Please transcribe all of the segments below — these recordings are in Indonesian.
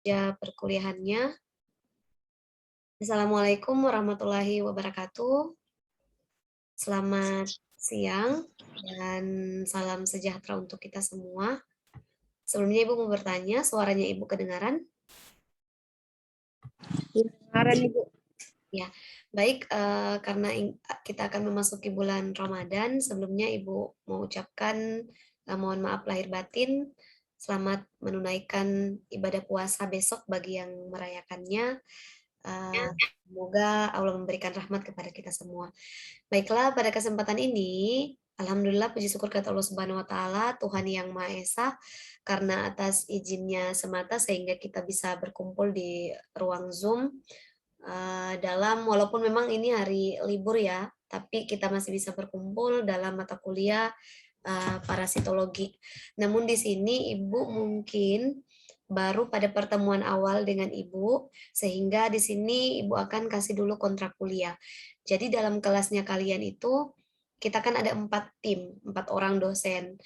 Ya, perkuliahannya. Assalamualaikum warahmatullahi wabarakatuh. Selamat siang dan salam sejahtera untuk kita semua. Sebelumnya Ibu mau bertanya, suaranya Ibu kedengaran? Kedengaran, Ibu. Ya, baik. Karena kita akan memasuki bulan Ramadan, sebelumnya Ibu mau ucapkan mohon maaf lahir batin. Selamat menunaikan ibadah puasa besok bagi yang merayakannya. Semoga Allah memberikan rahmat kepada kita semua. Baiklah, pada kesempatan ini, Alhamdulillah puji syukur kepada Allah Subhanahu wa Ta'ala, Tuhan yang Maha Esa, karena atas izinnya semata sehingga kita bisa berkumpul di ruang Zoom dalam walaupun memang ini hari libur ya, tapi kita masih bisa berkumpul dalam mata kuliah parasitologi. Namun di sini Ibu mungkin baru pada pertemuan awal dengan Ibu, sehingga di sini Ibu akan kasih dulu kontrak kuliah. Jadi dalam kelasnya kalian itu, kita kan ada 4 tim, 4 orang dosen.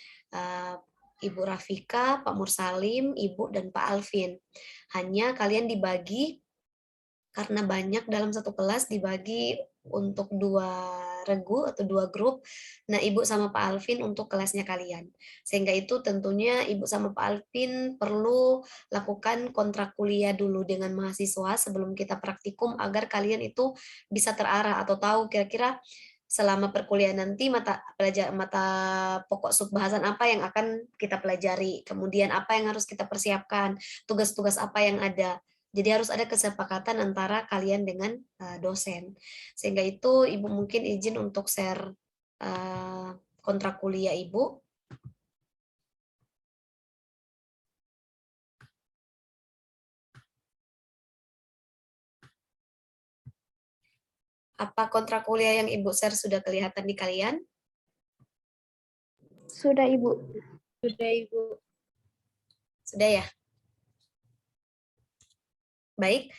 Ibu Rafika, Pak Mursalim, Ibu, dan Pak Alvin. Hanya kalian dibagi, karena banyak dalam satu kelas dibagi untuk 2 regu atau 2 grup. Nah, Ibu sama Pak Alvin untuk kelasnya kalian. Sehingga itu tentunya Ibu sama Pak Alvin perlu lakukan kontrak kuliah dulu dengan mahasiswa sebelum kita praktikum agar kalian itu bisa terarah atau tahu kira-kira selama perkuliahan nanti mata pokok subbahasan apa yang akan kita pelajari, kemudian apa yang harus kita persiapkan, tugas-tugas apa yang ada. Jadi harus ada kesepakatan antara kalian dengan dosen. Sehingga itu Ibu mungkin izin untuk share kontrak kuliah Ibu. Apa kontrak kuliah yang Ibu share sudah kelihatan di kalian? Sudah, Ibu. Sudah, Ibu. Sudah ya? Baik,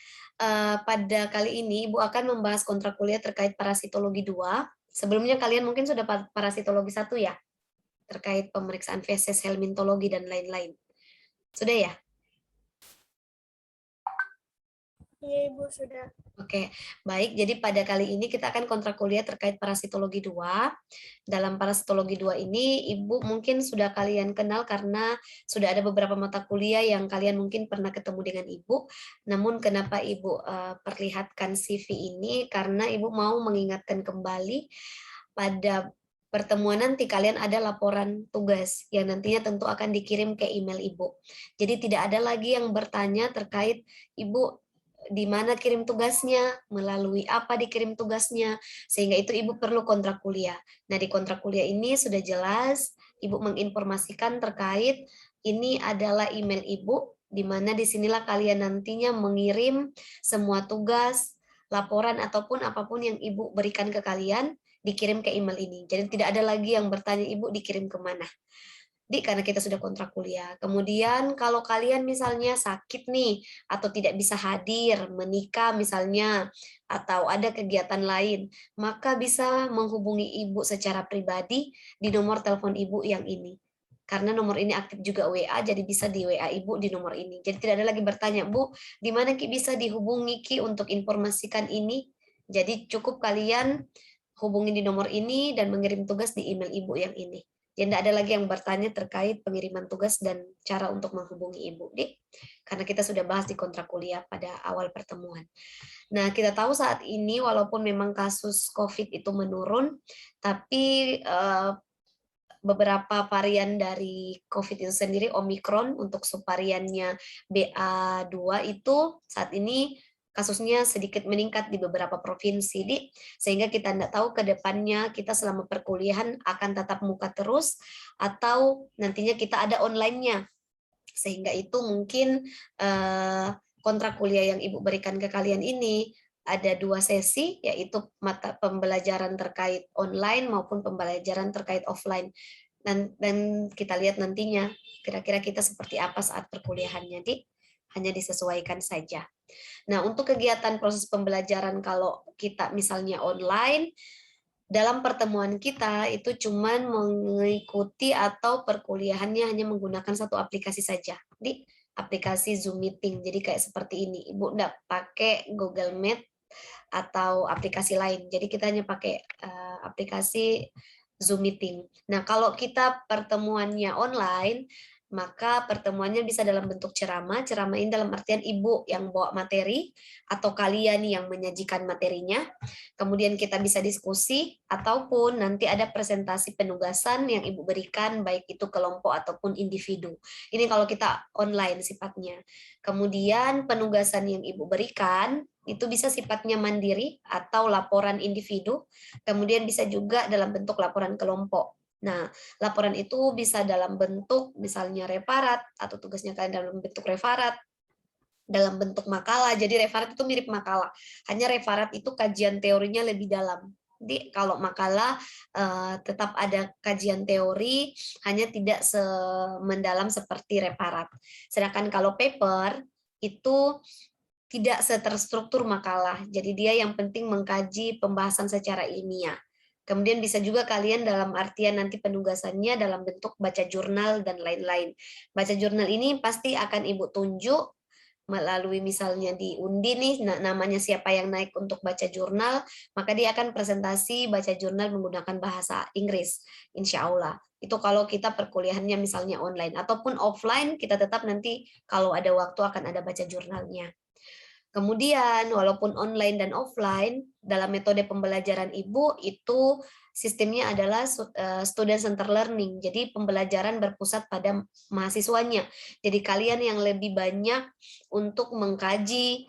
pada kali ini Ibu akan membahas kontrak kuliah terkait parasitologi 2. Sebelumnya kalian mungkin sudah parasitologi 1 ya? Terkait pemeriksaan feses, helmintologi, dan lain-lain. Sudah ya? Iya, Ibu, sudah. Oke, baik. Jadi pada kali ini kita akan kontrak kuliah terkait parasitologi 2. Dalam parasitologi 2 ini, Ibu mungkin sudah kalian kenal karena sudah ada beberapa mata kuliah yang kalian mungkin pernah ketemu dengan Ibu. Namun kenapa Ibu perlihatkan CV ini? Karena Ibu mau mengingatkan kembali pada pertemuan nanti kalian ada laporan tugas yang nantinya tentu akan dikirim ke email Ibu. Jadi tidak ada lagi yang bertanya terkait Ibu di mana kirim tugasnya, melalui apa dikirim tugasnya, sehingga itu Ibu perlu kontrak kuliah. Nah, di kontrak kuliah ini sudah jelas Ibu menginformasikan terkait ini adalah email Ibu, di mana disinilah kalian nantinya mengirim semua tugas, laporan, ataupun apapun yang Ibu berikan ke kalian, dikirim ke email ini. Jadi tidak ada lagi yang bertanya Ibu dikirim kemana. Karena kita sudah kontrak kuliah. Kemudian kalau kalian misalnya sakit nih, atau tidak bisa hadir, menikah misalnya, atau ada kegiatan lain, maka bisa menghubungi Ibu secara pribadi di nomor telepon Ibu yang ini. Karena nomor ini aktif juga WA, jadi bisa di WA Ibu di nomor ini. Jadi tidak ada lagi bertanya, Bu, di mana Ki bisa dihubungi Ki untuk informasikan ini? Jadi cukup kalian hubungi di nomor ini dan mengirim tugas di email Ibu yang ini. Jadi tidak ada lagi yang bertanya terkait pengiriman tugas dan cara untuk menghubungi Ibu, Dik. Karena kita sudah bahas di kontrak kuliah pada awal pertemuan. Nah, kita tahu saat ini walaupun memang kasus COVID itu menurun, tapi beberapa varian dari COVID itu sendiri, Omikron untuk subvariannya BA2 itu saat ini kasusnya sedikit meningkat di beberapa provinsi, sehingga kita tidak tahu ke depannya kita selama perkuliahan akan tatap muka terus atau nantinya kita ada online-nya. Sehingga itu mungkin kontrak kuliah yang Ibu berikan ke kalian ini ada 2 sesi, yaitu mata pembelajaran terkait online maupun pembelajaran terkait offline. Dan kita lihat nantinya kira-kira kita seperti apa saat perkuliahannya, hanya disesuaikan saja. Nah, untuk kegiatan proses pembelajaran kalau kita misalnya online, dalam pertemuan kita itu cuman mengikuti atau perkuliahannya hanya menggunakan satu aplikasi saja. aplikasi Zoom Meeting. Jadi kayak seperti ini. Ibu nggak pakai Google Meet atau aplikasi lain. Jadi kita hanya pakai aplikasi Zoom Meeting. Nah, kalau kita pertemuannya online, maka pertemuannya bisa dalam bentuk ceramah. Ceramah ini dalam artian ibu yang bawa materi atau kalian yang menyajikan materinya. Kemudian kita bisa diskusi ataupun nanti ada presentasi penugasan yang ibu berikan baik itu kelompok ataupun individu. Ini kalau kita online sifatnya. Kemudian penugasan yang ibu berikan itu bisa sifatnya mandiri atau laporan individu. Kemudian bisa juga dalam bentuk laporan kelompok. Nah, laporan itu bisa dalam bentuk misalnya referat atau tugasnya kalian dalam bentuk referat, dalam bentuk makalah. Jadi referat itu mirip makalah. Hanya referat itu kajian teorinya lebih dalam. Jadi kalau makalah tetap ada kajian teori, hanya tidak mendalam seperti referat. Sedangkan kalau paper itu tidak seterstruktur makalah. Jadi dia yang penting mengkaji pembahasan secara ilmiah. Kemudian bisa juga kalian dalam artian nanti penugasannya dalam bentuk baca jurnal dan lain-lain. Baca jurnal ini pasti akan Ibu tunjuk melalui misalnya di undi nih namanya siapa yang naik untuk baca jurnal, maka dia akan presentasi baca jurnal menggunakan bahasa Inggris, insya Allah. Itu kalau kita perkuliahannya misalnya online, ataupun offline kita tetap nanti kalau ada waktu akan ada baca jurnalnya. Kemudian, walaupun online dan offline, dalam metode pembelajaran Ibu itu sistemnya adalah student center learning. Jadi pembelajaran berpusat pada mahasiswanya. Jadi kalian yang lebih banyak untuk mengkaji,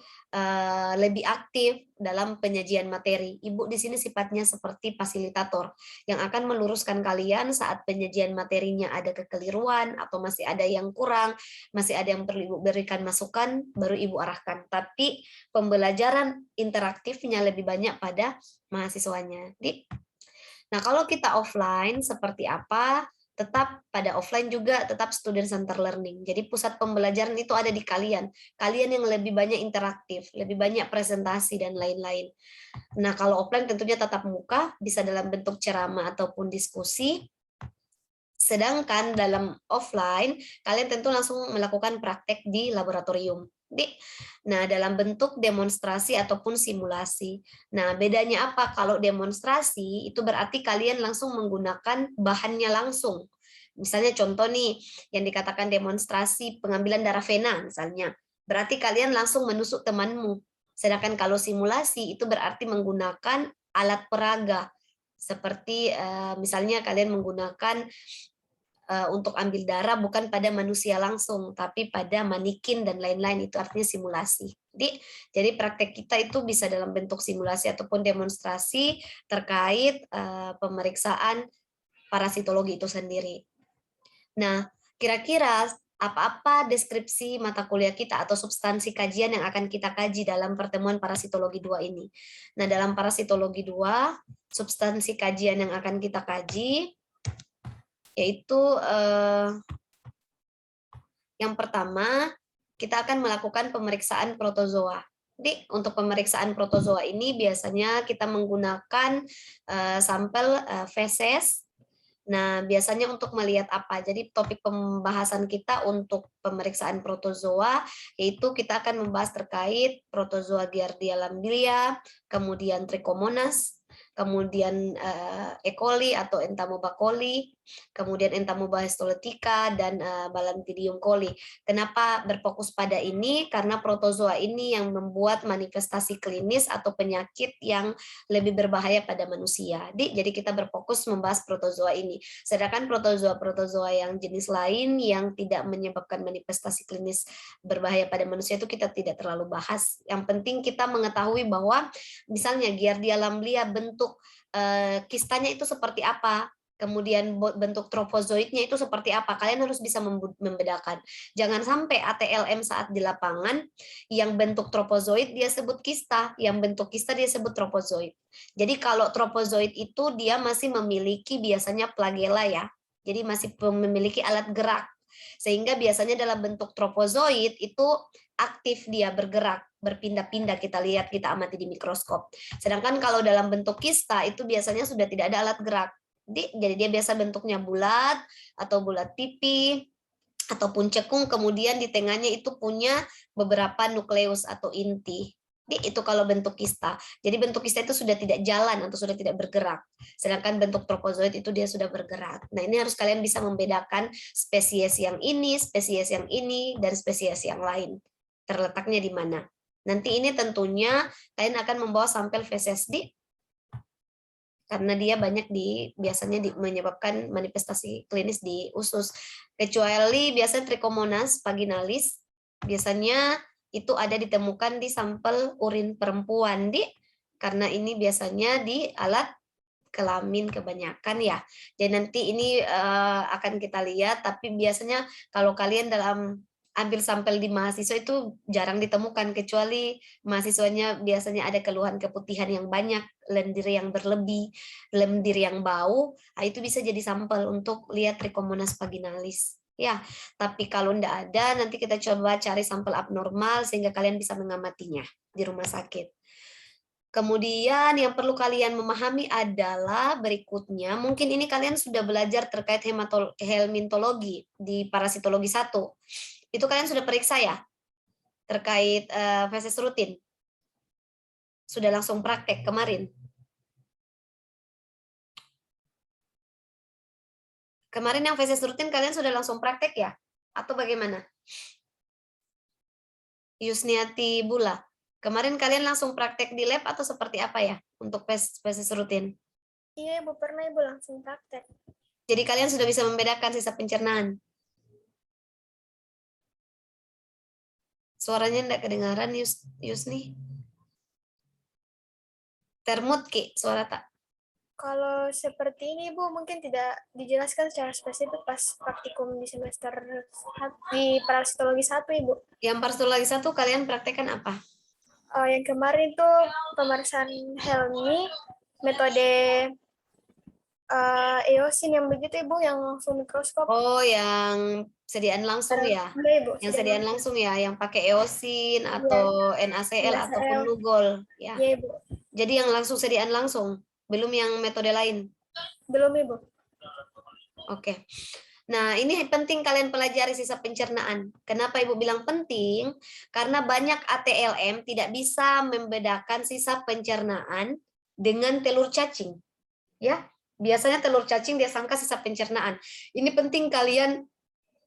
lebih aktif dalam penyajian materi. Ibu di sini sifatnya seperti fasilitator yang akan meluruskan kalian saat penyajian materinya ada kekeliruan atau masih ada yang kurang, masih ada yang perlu Ibu berikan masukan, baru Ibu arahkan. Tapi pembelajaran interaktifnya lebih banyak pada mahasiswanya. Nah, kalau kita offline seperti apa? Tetap pada offline juga tetap student center learning. Jadi pusat pembelajaran itu ada di kalian. Kalian yang lebih banyak interaktif, lebih banyak presentasi dan lain-lain. Nah, kalau offline tentunya tatap muka, bisa dalam bentuk ceramah ataupun diskusi. Sedangkan dalam offline, kalian tentu langsung melakukan praktek di laboratorium. Nah, dalam bentuk demonstrasi ataupun simulasi. Nah, bedanya apa? Kalau demonstrasi, itu berarti kalian langsung menggunakan bahannya langsung. Misalnya contoh nih, yang dikatakan demonstrasi pengambilan darah vena misalnya. Berarti kalian langsung menusuk temanmu. Sedangkan kalau simulasi, itu berarti menggunakan alat peraga. Seperti misalnya kalian menggunakan untuk ambil darah bukan pada manusia langsung, tapi pada manikin dan lain-lain, itu artinya simulasi. Jadi praktek kita itu bisa dalam bentuk simulasi ataupun demonstrasi terkait pemeriksaan parasitologi itu sendiri. Nah, kira-kira apa-apa deskripsi mata kuliah kita atau substansi kajian yang akan kita kaji dalam pertemuan parasitologi 2 ini. Nah, dalam parasitologi 2, substansi kajian yang akan kita kaji yaitu yang pertama, kita akan melakukan pemeriksaan protozoa. Jadi untuk pemeriksaan protozoa ini biasanya kita menggunakan sampel feses. Nah, biasanya untuk melihat apa? Jadi topik pembahasan kita untuk pemeriksaan protozoa yaitu kita akan membahas terkait protozoa Giardia lamblia, kemudian Trichomonas, kemudian E. coli atau Entomobacoli, kemudian Entamoeba histolytica dan Balantidium coli. Kenapa berfokus pada ini? Karena protozoa ini yang membuat manifestasi klinis atau penyakit yang lebih berbahaya pada manusia. Jadi kita berfokus membahas protozoa ini. Sedangkan protozoa-protozoa yang jenis lain yang tidak menyebabkan manifestasi klinis berbahaya pada manusia itu kita tidak terlalu bahas. Yang penting kita mengetahui bahwa misalnya Giardia lamblia bentuk kistanya itu seperti apa, kemudian bentuk trofozoitnya itu seperti apa. Kalian harus bisa membedakan. Jangan sampai ATLM saat di lapangan yang bentuk trofozoit dia sebut kista, yang bentuk kista dia sebut trofozoit. Jadi kalau trofozoit itu dia masih memiliki biasanya flagella ya. Jadi masih memiliki alat gerak. Sehingga biasanya dalam bentuk trofozoit itu aktif dia bergerak, berpindah-pindah, kita lihat, kita amati di mikroskop. Sedangkan kalau dalam bentuk kista itu biasanya sudah tidak ada alat gerak. Jadi dia biasa bentuknya bulat atau bulat pipi ataupun cekung, kemudian di tengahnya itu punya beberapa nukleus atau inti. Itu kalau bentuk kista. Jadi bentuk kista itu sudah tidak jalan atau sudah tidak bergerak. Sedangkan bentuk tropozoid itu dia sudah bergerak. Nah, ini harus kalian bisa membedakan spesies yang ini, dan spesies yang lain. Terletaknya di mana. Nanti ini tentunya kalian akan membawa sampel feses karena dia banyak biasanya menyebabkan manifestasi klinis di usus. Kecuali biasanya Trichomonas vaginalis, biasanya itu ada ditemukan di sampel urin perempuan, karena ini biasanya di alat kelamin kebanyakan ya. Jadi nanti ini akan kita lihat, tapi biasanya kalau kalian dalam ambil sampel di mahasiswa itu jarang ditemukan, kecuali mahasiswanya biasanya ada keluhan keputihan yang banyak, lendir yang berlebih, lendir yang bau, itu bisa jadi sampel untuk lihat Trichomonas vaginalis. Ya, tapi kalau enggak ada, nanti kita coba cari sampel abnormal sehingga kalian bisa mengamatinya di rumah sakit. Kemudian yang perlu kalian memahami adalah berikutnya, mungkin ini kalian sudah belajar terkait helmintologi di parasitologi 1. Itu kalian sudah periksa ya? Terkait feses rutin. Sudah langsung praktek kemarin. Kemarin yang feses rutin kalian sudah langsung praktek ya? Atau bagaimana? Yusniati Bula. Kemarin kalian langsung praktek di lab atau seperti apa ya untuk feses rutin? Iya, Ibu, pernah Ibu langsung praktek. Jadi kalian sudah bisa membedakan sisa pencernaan. Suaranya enggak kedengaran, Yusni. Termut, Ki, suara tak? Kalau seperti ini, Bu, mungkin tidak dijelaskan secara spesifik pas praktikum di semester di parasitologi 1, Ibu. Yang parasitologi 1 kalian praktekkan apa? Yang kemarin tuh pemeriksaan Helmi, metode eosin yang begitu, Ibu, yang langsung mikroskop. Oh, yang sediaan langsung ya? Iya, Ibu, Yang sediaan langsung ya, yang pakai eosin Iya, atau NaCl ataupun NaCl. Lugol ya. Iya, Ibu. Jadi yang langsung sediaan langsung, belum yang metode lain. Belum, Ibu. Oke. Nah, ini penting kalian pelajari sisa pencernaan. Kenapa Ibu bilang penting? Karena banyak ATLM tidak bisa membedakan sisa pencernaan dengan telur cacing. Ya, biasanya telur cacing dia sangka sisa pencernaan. Ini penting kalian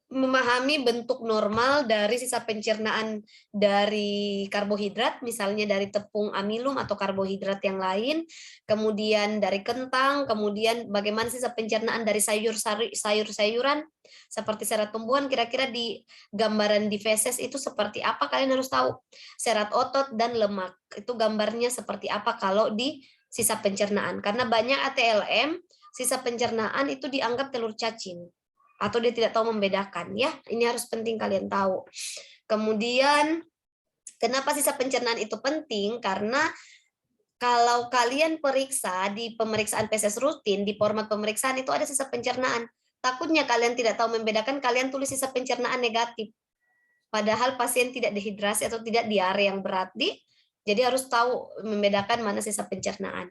memahami bentuk normal dari sisa pencernaan dari karbohidrat, misalnya dari tepung amilum atau karbohidrat yang lain, kemudian dari kentang, kemudian bagaimana sisa pencernaan dari sayur-sayuran seperti serat tumbuhan, kira-kira di gambaran di feses itu seperti apa, kalian harus tahu. Serat otot dan lemak, itu gambarnya seperti apa kalau di sisa pencernaan. Karena banyak ATLM, sisa pencernaan itu dianggap telur cacing atau dia tidak tahu membedakan ya. Ini harus penting kalian tahu. Kemudian kenapa sisa pencernaan itu penting? Karena kalau kalian periksa di pemeriksaan feses rutin, di format pemeriksaan itu ada sisa pencernaan. Takutnya kalian tidak tahu membedakan, kalian tulis sisa pencernaan negatif. Padahal pasien tidak dehidrasi atau tidak diare yang berat, jadi harus tahu membedakan mana sisa pencernaan.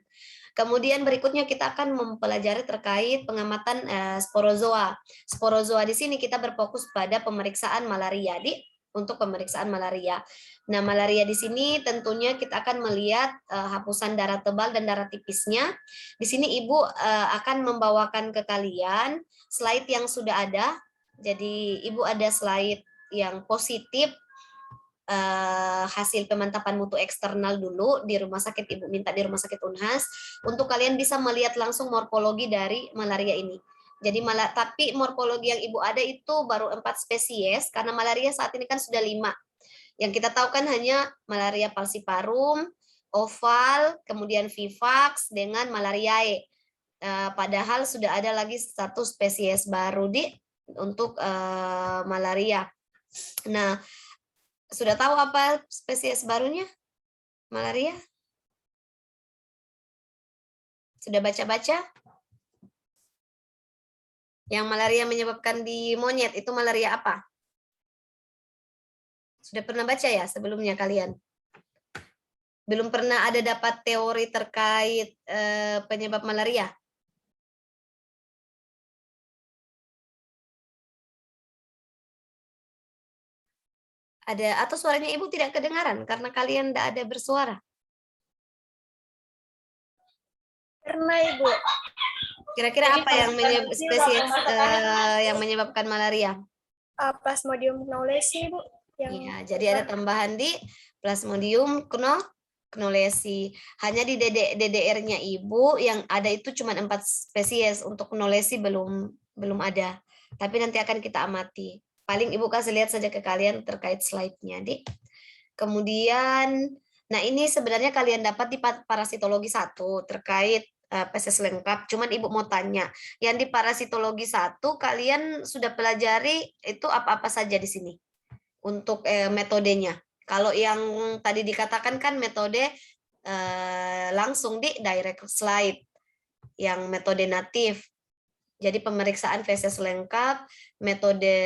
Kemudian berikutnya kita akan mempelajari terkait pengamatan sporozoa. Sporozoa di sini kita berfokus pada pemeriksaan malaria, untuk pemeriksaan malaria. Nah, malaria di sini tentunya kita akan melihat hapusan darah tebal dan darah tipisnya. Di sini Ibu akan membawakan ke kalian slide yang sudah ada. Jadi Ibu ada slide yang positif, hasil pemantapan mutu eksternal dulu di rumah sakit, Ibu minta di rumah sakit Unhas untuk kalian bisa melihat langsung morfologi dari malaria ini. Jadi tapi morfologi yang Ibu ada itu baru 4 spesies karena malaria saat ini kan sudah 5. Yang kita tahu kan hanya malaria falciparum, oval, kemudian vivax dengan malariae. Padahal sudah ada lagi 1 spesies baru untuk malaria. Nah, sudah tahu apa spesies barunya? Malaria? Sudah baca-baca? Yang malaria menyebabkan di monyet itu malaria apa? Sudah pernah baca ya sebelumnya kalian? Belum pernah ada dapat teori terkait penyebab malaria? Ada atau suaranya Ibu tidak kedengaran karena kalian tidak ada bersuara? Karena Ibu. Kira-kira Jadi apa kalau yang spesies yang menyebabkan malaria? Plasmodium knowlesi, Bu. Iya, jadi ada tambahan di Plasmodium knowlesi. Hanya di DDR-nya Ibu yang ada itu cuma 4 spesies, untuk knowlesi belum ada. Tapi nanti akan kita amati. Paling Ibu kasih lihat saja ke kalian terkait slide-nya, Dik. Kemudian, nah ini sebenarnya kalian dapat di parasitologi 1 terkait PSS lengkap. Cuman Ibu mau tanya, yang di parasitologi 1 kalian sudah pelajari itu apa-apa saja di sini untuk metodenya. Kalau yang tadi dikatakan kan metode langsung di direct slide, yang metode natif. Jadi pemeriksaan feses lengkap, metode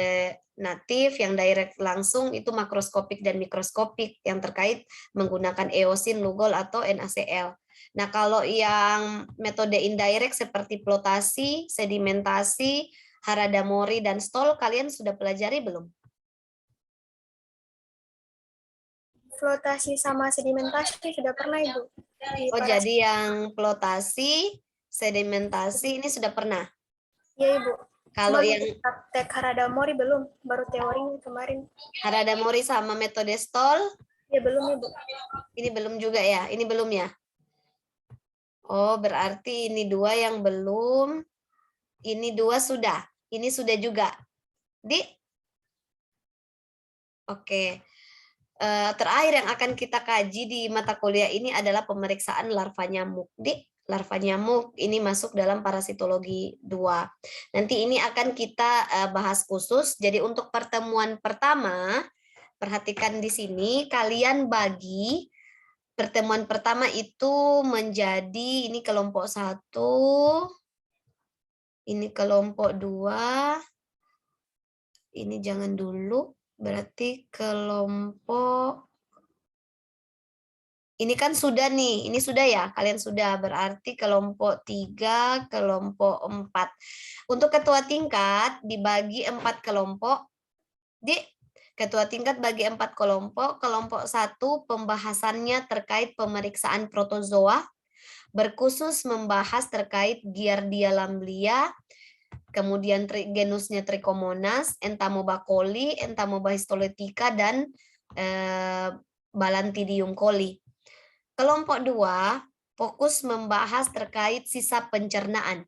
natif yang direct langsung itu makroskopik dan mikroskopik yang terkait menggunakan eosin, lugol atau NaCl. Nah, kalau yang metode indirect seperti flotasi, sedimentasi, Harada-Mori dan stol kalian sudah pelajari belum? Flotasi sama sedimentasi sudah pernah, Ibu. Oh, jadi yang flotasi, sedimentasi ini sudah pernah. Iya, Ibu. Kalau Cuma yang praktek Harada-Mori belum, baru teori kemarin. Harada-Mori sama metode stol, Ya belum, Ibu. ini belum juga ya? Ini belum ya? Oh, berarti ini 2 yang belum, ini 2 sudah, ini sudah juga. Di? Oke. Terakhir yang akan kita kaji di mata kuliah ini adalah pemeriksaan larva nyamuk. Di larva nyamuk ini masuk dalam parasitologi 2. Nanti ini akan kita bahas khusus. Jadi untuk pertemuan pertama, perhatikan di sini kalian bagi pertemuan pertama itu menjadi ini kelompok 1, ini kelompok 2, ini jangan dulu, berarti kelompok ini kan sudah nih, ini sudah ya, kalian sudah, berarti kelompok 3, kelompok 4. Untuk ketua tingkat dibagi 4 kelompok, di ketua tingkat bagi 4 kelompok, kelompok 1 pembahasannya terkait pemeriksaan protozoa, berkhusus membahas terkait Giardia lamblia, kemudian genusnya Trichomonas, Entamoeba coli, Entamoeba histolytica, dan Balantidium coli. Kelompok 2 fokus membahas terkait sisa pencernaan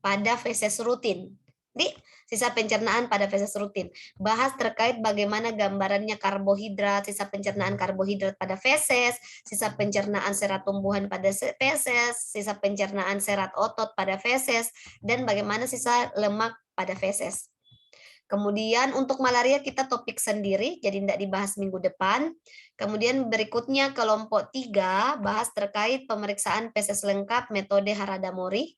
pada feses rutin. Di sisa pencernaan pada feses rutin. Bahas terkait bagaimana gambarannya karbohidrat, sisa pencernaan karbohidrat pada feses, sisa pencernaan serat tumbuhan pada feses, sisa pencernaan serat otot pada feses, dan bagaimana sisa lemak pada feses. Kemudian untuk malaria kita topik sendiri, jadi tidak dibahas minggu depan. Kemudian berikutnya kelompok 3 bahas terkait pemeriksaan feses lengkap metode Harada-Mori.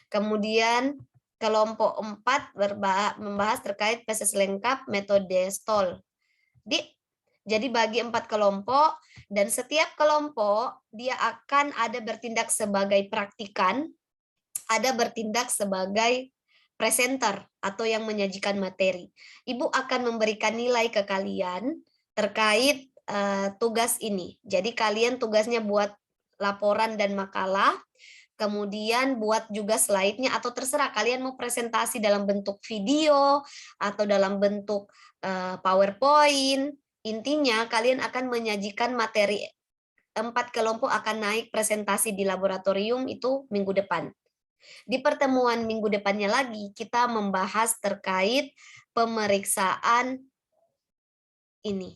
Kemudian kelompok 4 membahas terkait feses lengkap metode Stoll. Jadi bagi 4 kelompok, dan setiap kelompok dia akan ada bertindak sebagai praktikan, ada bertindak sebagai presenter atau yang menyajikan materi. Ibu akan memberikan nilai ke kalian terkait tugas ini. Jadi kalian tugasnya buat laporan dan makalah, kemudian buat juga slide-nya, atau terserah kalian mau presentasi dalam bentuk video atau dalam bentuk PowerPoint. Intinya kalian akan menyajikan materi. 4 kelompok akan naik presentasi di laboratorium itu minggu depan. Di pertemuan minggu depannya lagi, kita membahas terkait pemeriksaan ini,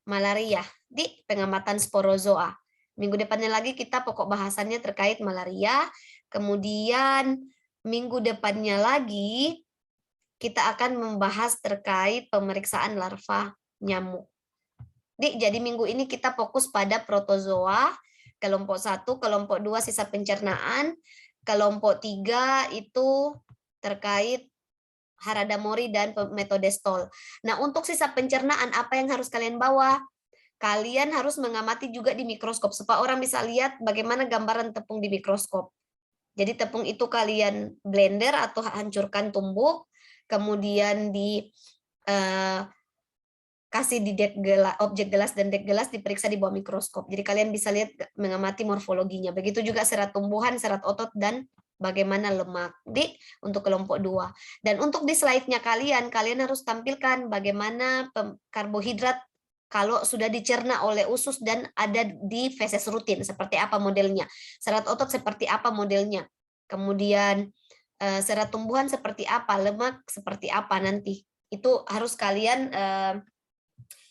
malaria di pengamatan sporozoa. Minggu depannya lagi kita pokok bahasannya terkait malaria. Kemudian minggu depannya lagi kita akan membahas terkait pemeriksaan larva nyamuk. Jadi minggu ini kita fokus pada protozoa, kelompok 1, kelompok 2 sisa pencernaan, kelompok 3 itu terkait Harada-Mori dan metode Stoll. Nah, untuk sisa pencernaan apa yang harus kalian bawa? Kalian harus mengamati juga di mikroskop supaya orang bisa lihat bagaimana gambaran tepung di mikroskop. Jadi tepung itu kalian blender atau hancurkan tumbuk, kemudian kasih di objek gelas dan dek gelas diperiksa di bawah mikroskop. Jadi kalian bisa lihat mengamati morfologinya. Begitu juga serat tumbuhan, serat otot, dan bagaimana lemak untuk kelompok 2. Dan untuk di slide-nya kalian harus tampilkan bagaimana karbohidrat kalau sudah dicerna oleh usus dan ada di feses rutin, seperti apa modelnya. Serat otot seperti apa modelnya. Kemudian serat tumbuhan seperti apa, lemak seperti apa nanti. Itu harus kalian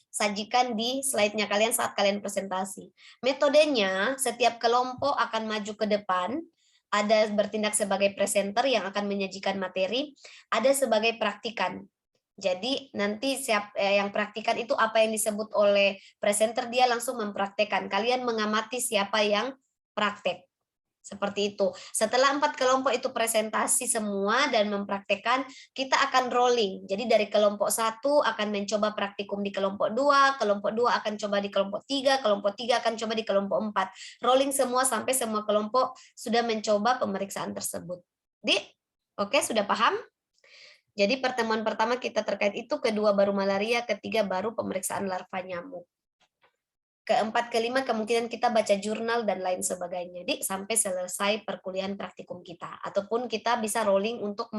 sajikan di slide-nya kalian saat kalian presentasi. Metodenya, setiap kelompok akan maju ke depan, ada bertindak sebagai presenter yang akan menyajikan materi, ada sebagai praktikan. Jadi nanti yang praktikan itu apa yang disebut oleh presenter, dia langsung mempraktekkan. Kalian mengamati siapa yang praktek. Seperti itu. Setelah 4 kelompok itu presentasi semua dan mempraktekkan, kita akan rolling. Jadi dari kelompok 1 akan mencoba praktikum di kelompok 2, kelompok 2 akan coba di kelompok 3, kelompok 3 akan coba di kelompok 4. Rolling semua sampai semua kelompok sudah mencoba pemeriksaan tersebut. Oke, sudah paham? Jadi pertemuan pertama kita terkait itu, kedua baru malaria, ketiga baru pemeriksaan larva nyamuk. Keempat, kelima kemungkinan kita baca jurnal dan lain sebagainya. Sampai selesai perkuliahan praktikum kita. Ataupun kita bisa rolling untuk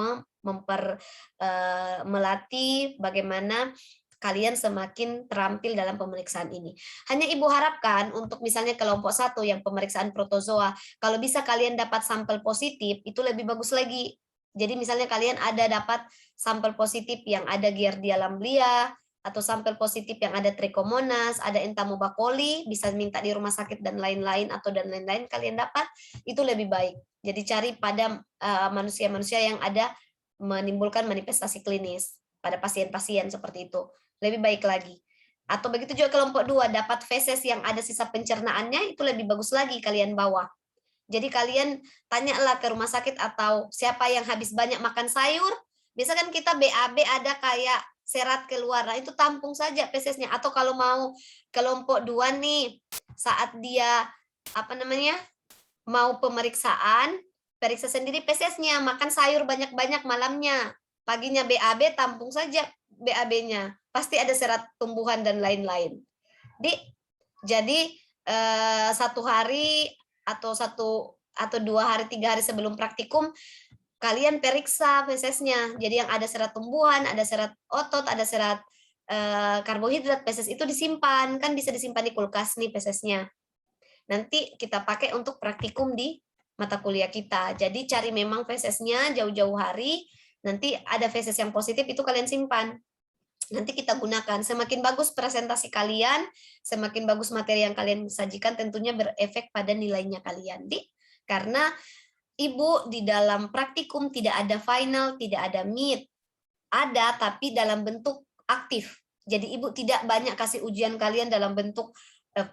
melatih bagaimana kalian semakin terampil dalam pemeriksaan ini. Hanya Ibu harapkan untuk misalnya kelompok 1 yang pemeriksaan protozoa, kalau bisa kalian dapat sampel positif, itu lebih bagus lagi. Jadi misalnya kalian ada dapat sampel positif yang ada Giardia lamblia, atau sampel positif yang ada Trichomonas, ada Entomobacoli, bisa minta di rumah sakit dan lain-lain, atau dan lain-lain kalian dapat, itu lebih baik. Jadi cari pada manusia-manusia yang ada menimbulkan manifestasi klinis pada pasien-pasien seperti itu. Lebih baik lagi. Atau begitu juga kelompok 2, dapat feses yang ada sisa pencernaannya, itu lebih bagus lagi kalian bawa. Jadi kalian tanyalah ke rumah sakit atau siapa yang habis banyak makan sayur, biasa kan kita BAB ada kayak serat keluar, nah itu tampung saja fesesnya. Atau kalau mau kelompok 2 nih, saat dia mau pemeriksaan, periksa sendiri fesesnya, makan sayur banyak-banyak malamnya, paginya BAB, tampung saja BAB-nya, pasti ada serat tumbuhan dan lain-lain. Jadi 1 hari atau 2 hari 3 hari sebelum praktikum, kalian periksa fesesnya. Jadi yang ada serat tumbuhan, ada serat otot, ada serat karbohidrat, feses itu disimpan. Kan bisa disimpan di kulkas nih fesesnya. Nanti kita pakai untuk praktikum di mata kuliah kita. Jadi cari memang fesesnya jauh-jauh hari, nanti ada feses yang positif itu kalian simpan. Nanti kita gunakan. Semakin bagus presentasi kalian, semakin bagus materi yang kalian sajikan, tentunya berefek pada nilainya kalian. Karena Ibu di dalam praktikum tidak ada final, tidak ada mid. Ada, tapi dalam bentuk aktif. Jadi Ibu tidak banyak kasih ujian kalian dalam bentuk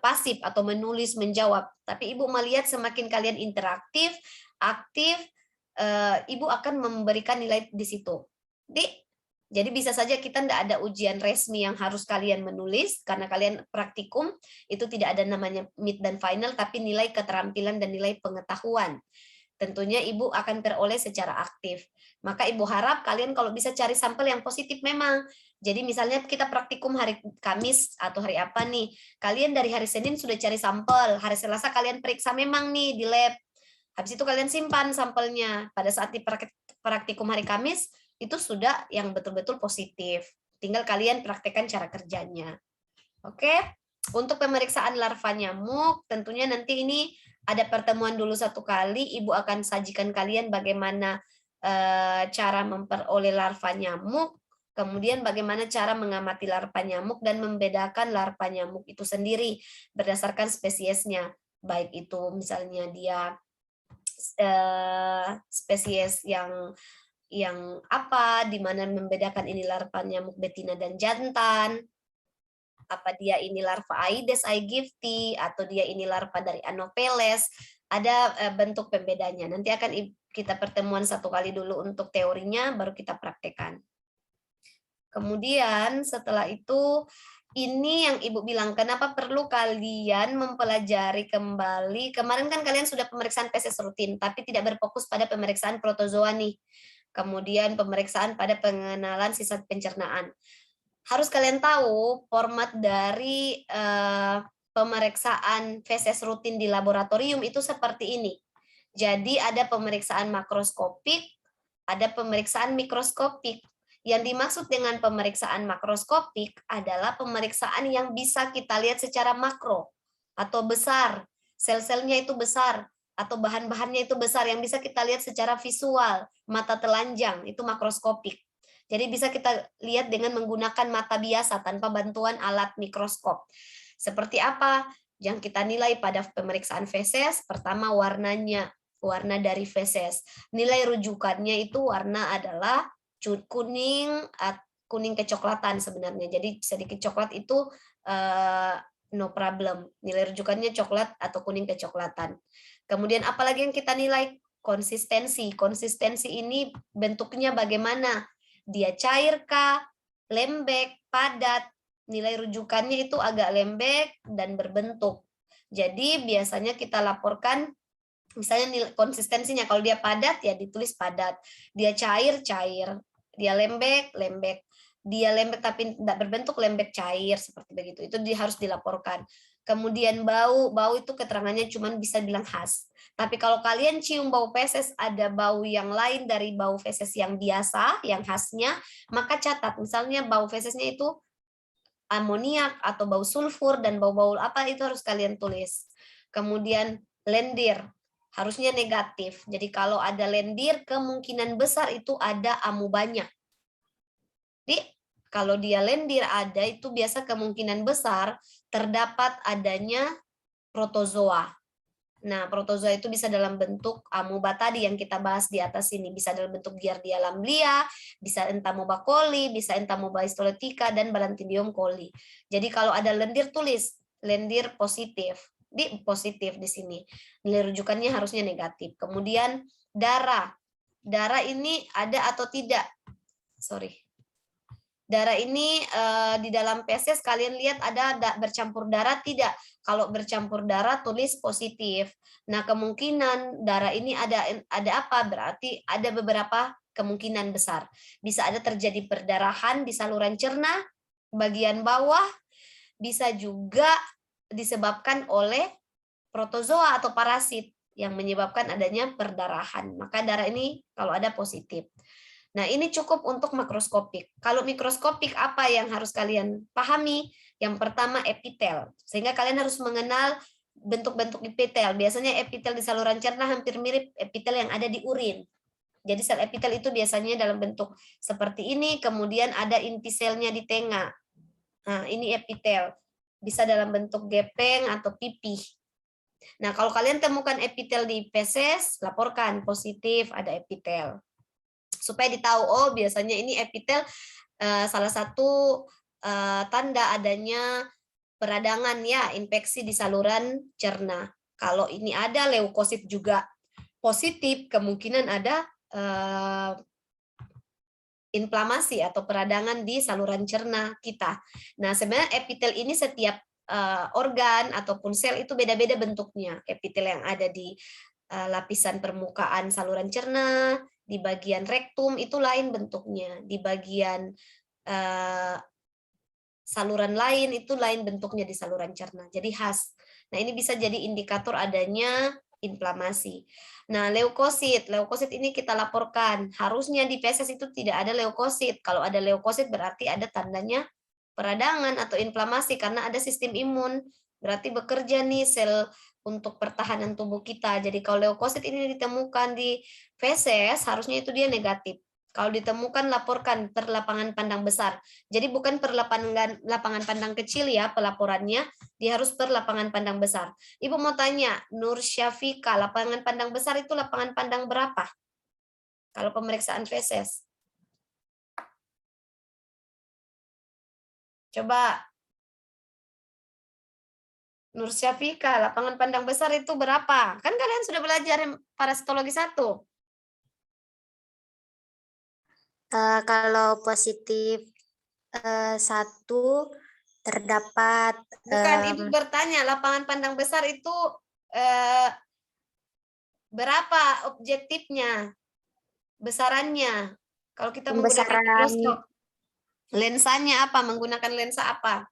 pasif atau menulis, menjawab. Tapi Ibu melihat semakin kalian interaktif, aktif, Ibu akan memberikan nilai di situ. Jadi bisa saja kita tidak ada ujian resmi yang harus kalian menulis, karena kalian praktikum, itu tidak ada namanya mid dan final, tapi nilai keterampilan dan nilai pengetahuan. Tentunya Ibu akan peroleh secara aktif. Maka Ibu harap kalian kalau bisa cari sampel yang positif memang. Jadi misalnya kita praktikum hari Kamis atau hari apa nih, kalian dari hari Senin sudah cari sampel, hari Selasa kalian periksa memang nih di lab. Habis itu kalian simpan sampelnya. Pada saat di praktikum hari Kamis, itu sudah yang betul-betul positif. Tinggal kalian praktekkan cara kerjanya. Oke? Untuk pemeriksaan larva nyamuk, tentunya nanti ini ada pertemuan dulu 1 kali, Ibu akan sajikan kalian bagaimana cara memperoleh larva nyamuk, kemudian bagaimana cara mengamati larva nyamuk dan membedakan larva nyamuk itu sendiri berdasarkan spesiesnya. Baik itu misalnya dia spesies yang apa, di mana membedakan ini larva nyamuk betina dan jantan, apa dia ini larva Aedes aegypti, atau dia ini larva dari Anopheles, ada bentuk pembedanya. Nanti akan kita pertemuan 1 kali dulu untuk teorinya, baru kita praktekkan. Kemudian setelah itu, ini yang Ibu bilang, kenapa perlu kalian mempelajari kembali, kemarin kan kalian sudah pemeriksaan feses rutin, tapi tidak berfokus pada pemeriksaan protozoa nih. Kemudian pemeriksaan pada pengenalan sisa pencernaan. harus kalian tahu format dari pemeriksaan feses rutin di laboratorium itu seperti ini. Jadi ada pemeriksaan makroskopik, ada pemeriksaan mikroskopik. Yang dimaksud dengan pemeriksaan makroskopik adalah pemeriksaan yang bisa kita lihat secara makro atau besar. Sel-selnya itu besar atau bahan-bahannya itu besar yang bisa kita lihat secara visual, mata telanjang, itu makroskopik. Jadi bisa kita lihat dengan menggunakan mata biasa tanpa bantuan alat mikroskop. Seperti apa yang kita nilai pada pemeriksaan feses? Pertama, warnanya, warna dari feses. Nilai rujukannya itu warna adalah kuning, kuning kecoklatan sebenarnya. Jadi sedikit coklat itu no problem. Nilai rujukannya coklat atau kuning kecoklatan. Kemudian apalagi yang kita nilai? Konsistensi. Konsistensi ini bentuknya bagaimana? Dia cair kah, lembek, padat. Nilai rujukannya itu agak lembek dan berbentuk. Jadi biasanya kita laporkan misalnya nilai konsistensinya, kalau dia padat ya ditulis padat, dia cair cair, dia lembek lembek, dia lembek tapi tidak berbentuk lembek cair seperti begitu. Itu harus dilaporkan. Kemudian bau, bau itu keterangannya cuma bisa bilang khas. Tapi kalau kalian cium bau feses ada bau yang lain dari bau feses yang biasa, yang khasnya, maka catat. Misalnya bau fesesnya itu amoniak atau bau sulfur dan bau-bau apa itu harus kalian tulis. Kemudian lendir harusnya negatif. Jadi kalau ada lendir kemungkinan besar itu ada amubanya. Jadi kalau dia lendir ada itu biasa kemungkinan besar terdapat adanya protozoa. Nah, protozoa itu bisa dalam bentuk amuba tadi yang kita bahas di atas ini, bisa dalam bentuk Giardia lamblia, bisa Entamoeba coli, bisa Entamoeba histolytica dan Balantidium coli. Jadi kalau ada lendir tulis lendir positif. Positif di sini. Nilai rujukannya harusnya negatif. Kemudian darah. Darah ini ada atau tidak? Sorry. Darah ini di dalam feses kalian lihat ada bercampur darah tidak? Kalau bercampur darah tulis positif. Nah, kemungkinan darah ini ada apa? Berarti ada beberapa kemungkinan besar. Bisa ada terjadi perdarahan di saluran cerna bagian bawah, bisa juga disebabkan oleh protozoa atau parasit yang menyebabkan adanya perdarahan. Maka darah ini kalau ada positif. Nah, ini cukup untuk makroskopik. Kalau mikroskopik apa yang harus kalian pahami? Yang pertama epitel. Sehingga kalian harus mengenal bentuk-bentuk epitel. Biasanya epitel di saluran cerna hampir mirip epitel yang ada di urin. Jadi sel epitel itu biasanya dalam bentuk seperti ini, kemudian ada inti selnya di tengah. Nah, ini epitel. Bisa dalam bentuk gepeng atau pipih. Nah, kalau kalian temukan epitel di feses, laporkan positif ada epitel. Supaya ditahu, oh biasanya ini epitel salah satu tanda adanya peradangan ya, infeksi di saluran cerna. Kalau ini ada leukosit juga positif, kemungkinan ada inflamasi atau peradangan di saluran cerna kita. Nah, sebenarnya epitel ini setiap organ ataupun sel itu beda-beda bentuknya. Epitel yang ada di lapisan permukaan saluran cerna, di bagian rektum itu lain bentuknya, di bagian saluran lain itu lain bentuknya di saluran cerna. Jadi khas. Nah, ini bisa jadi indikator adanya inflamasi. Nah, leukosit ini kita laporkan. Harusnya di feses itu tidak ada leukosit. Kalau ada leukosit berarti ada tandanya peradangan atau inflamasi karena ada sistem imun. Berarti bekerja nih sel untuk pertahanan tubuh kita. Jadi kalau leukosit ini ditemukan di feses, harusnya itu dia negatif. Kalau ditemukan, laporkan per lapangan pandang besar. Jadi bukan per lapangan pandang kecil ya pelaporannya, dia harus per lapangan pandang besar. Ibu mau tanya, Nur Syafika, lapangan pandang besar itu lapangan pandang berapa? Kalau pemeriksaan feses. Coba Nur Syafika, lapangan pandang besar itu berapa? Kan kalian sudah belajar parasitologi 1. Kalau positif 1 terdapat Bukan, Ibu bertanya, lapangan pandang besar itu berapa objektifnya? Besarannya. Kalau kita menggunakan pembesaran mikroskop. Lensanya apa? Menggunakan lensa apa?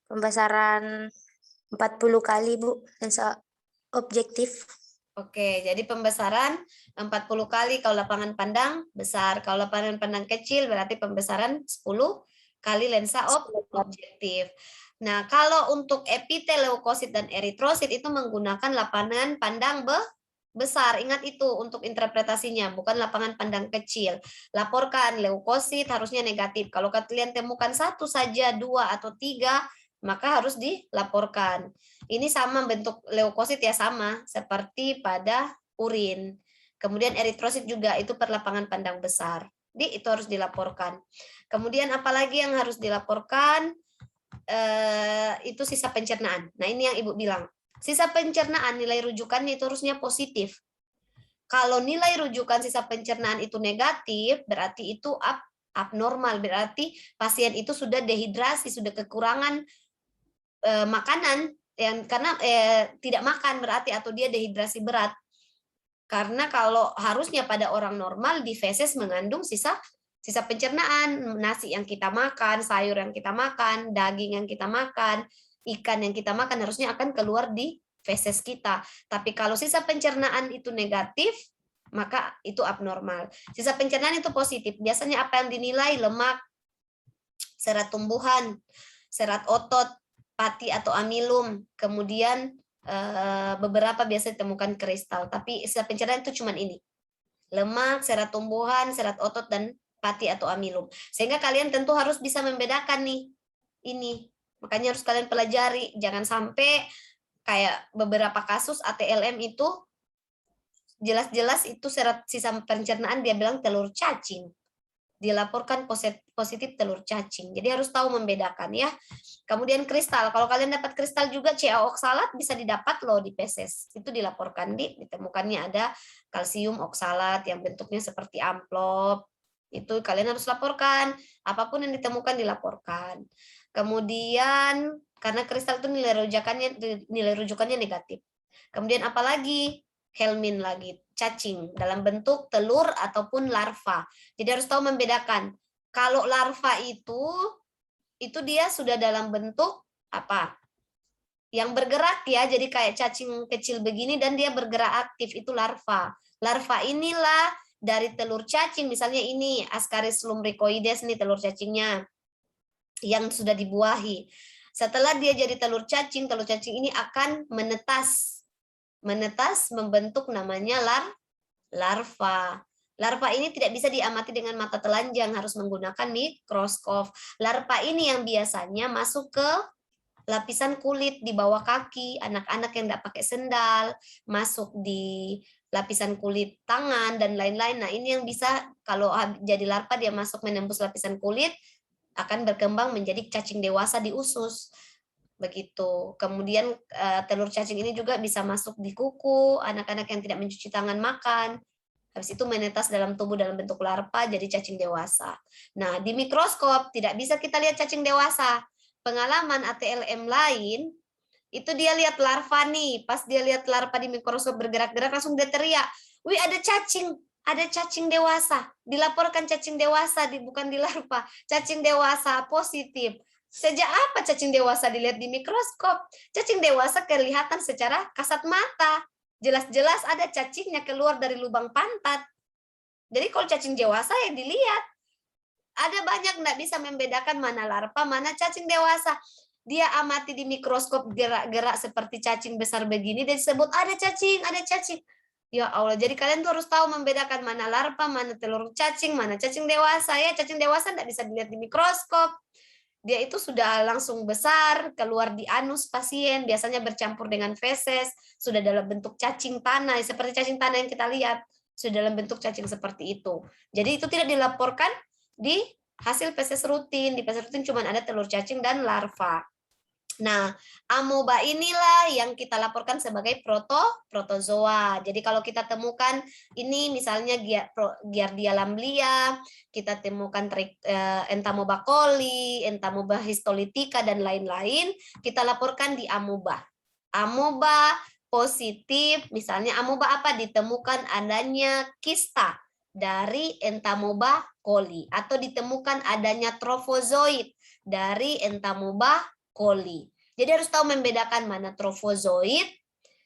Pembesaran 40 kali, Bu, lensa objektif. Oke, jadi pembesaran 40 kali kalau lapangan pandang besar. Kalau lapangan pandang kecil berarti pembesaran 10 kali lensa objektif. Nah, kalau untuk epiteleukosit dan eritrosit itu menggunakan lapangan pandang besar. Ingat itu untuk interpretasinya, bukan lapangan pandang kecil. Laporkan leukosit harusnya negatif. Kalau kalian temukan satu saja, dua atau tiga, maka harus dilaporkan. Ini sama bentuk leukosit ya, sama seperti pada urin. Kemudian eritrosit juga itu perlapangan pandang besar. Itu harus dilaporkan. Kemudian apalagi yang harus dilaporkan? Itu sisa pencernaan. Nah, ini yang Ibu bilang. Sisa pencernaan nilai rujukannya itu harusnya positif. Kalau nilai rujukan sisa pencernaan itu negatif, berarti itu abnormal, berarti pasien itu sudah dehidrasi, sudah kekurangan makanan yang karena tidak makan berarti, atau dia dehidrasi berat. Karena kalau harusnya pada orang normal di feses mengandung sisa pencernaan, nasi yang kita makan, sayur yang kita makan, daging yang kita makan, ikan yang kita makan harusnya akan keluar di feses kita. Tapi kalau sisa pencernaan itu negatif, maka itu abnormal. Sisa pencernaan itu positif. Biasanya apa yang dinilai? Lemak, serat tumbuhan, serat otot, pati atau amilum, kemudian beberapa biasa ditemukan kristal, tapi sisa pencernaan itu cuma ini. Lemak, serat tumbuhan, serat otot, dan pati atau amilum. Sehingga kalian tentu harus bisa membedakan nih ini. Makanya harus kalian pelajari, jangan sampai kayak beberapa kasus ATLM itu jelas-jelas itu serat sisa pencernaan dia bilang telur cacing. Dilaporkan positif telur cacing. Jadi harus tahu membedakan ya. Kemudian kristal, kalau kalian dapat kristal juga CA oksalat bisa didapat loh di feses. Itu dilaporkan ditemukannya ada kalsium oksalat yang bentuknya seperti amplop. Itu kalian harus laporkan. Apapun yang ditemukan dilaporkan. Kemudian karena kristal itu nilai rujukannya negatif. Kemudian apalagi? Helmin lagi, cacing dalam bentuk telur ataupun larva. Jadi harus tahu membedakan. Kalau larva itu dia sudah dalam bentuk apa? Yang bergerak ya, jadi kayak cacing kecil begini dan dia bergerak aktif, itu larva. Larva inilah dari telur cacing, misalnya ini Ascaris lumbricoides nih telur cacingnya yang sudah dibuahi. Setelah dia jadi telur cacing ini akan menetas membentuk namanya larva. Larva ini tidak bisa diamati dengan mata telanjang, harus menggunakan mikroskop. Larva ini yang biasanya masuk ke lapisan kulit di bawah kaki, anak-anak yang tidak pakai sendal, masuk di lapisan kulit tangan, dan lain-lain. Nah, ini yang bisa, kalau jadi larva dia masuk menembus lapisan kulit, akan berkembang menjadi cacing dewasa di usus. Begitu. Kemudian telur cacing ini juga bisa masuk di kuku anak-anak yang tidak mencuci tangan makan. Habis itu menetas dalam tubuh dalam bentuk larva jadi cacing dewasa. Nah, di mikroskop tidak bisa kita lihat cacing dewasa. Pengalaman ATLM lain itu dia lihat larva nih, pas dia lihat larva di mikroskop bergerak-gerak langsung dia teriak, "Wih, ada cacing dewasa." Dilaporkan cacing dewasa, bukan di larva. Cacing dewasa positif. Sejak apa cacing dewasa dilihat di mikroskop? Cacing dewasa kelihatan secara kasat mata. Jelas-jelas ada cacingnya keluar dari lubang pantat. Jadi kalau cacing dewasa yang dilihat. Ada banyak nggak bisa membedakan mana larva, mana cacing dewasa. Dia amati di mikroskop gerak-gerak seperti cacing besar begini, dia disebut ada cacing, ada cacing. Ya Allah, jadi kalian tuh harus tahu membedakan mana larva, mana telur cacing, mana cacing dewasa. Ya, cacing dewasa nggak bisa dilihat di mikroskop. Dia itu sudah langsung besar, keluar di anus pasien, biasanya bercampur dengan feses, sudah dalam bentuk cacing tanah, seperti cacing tanah yang kita lihat, sudah dalam bentuk cacing seperti itu. Jadi itu tidak dilaporkan di hasil feses rutin. Di feses rutin cuma ada telur cacing dan larva. Nah, amoeba inilah yang kita laporkan sebagai protozoa. Jadi kalau kita temukan ini misalnya Giardia lamblia, kita temukan Entamoeba coli, Entamoeba histolytica dan lain-lain, kita laporkan di amoeba. Amoeba positif, misalnya amoeba apa? Ditemukan adanya kista. dari Entamoeba coli atau ditemukan adanya trofozoid dari Entamoeba coli. Jadi harus tahu membedakan mana trofozoid,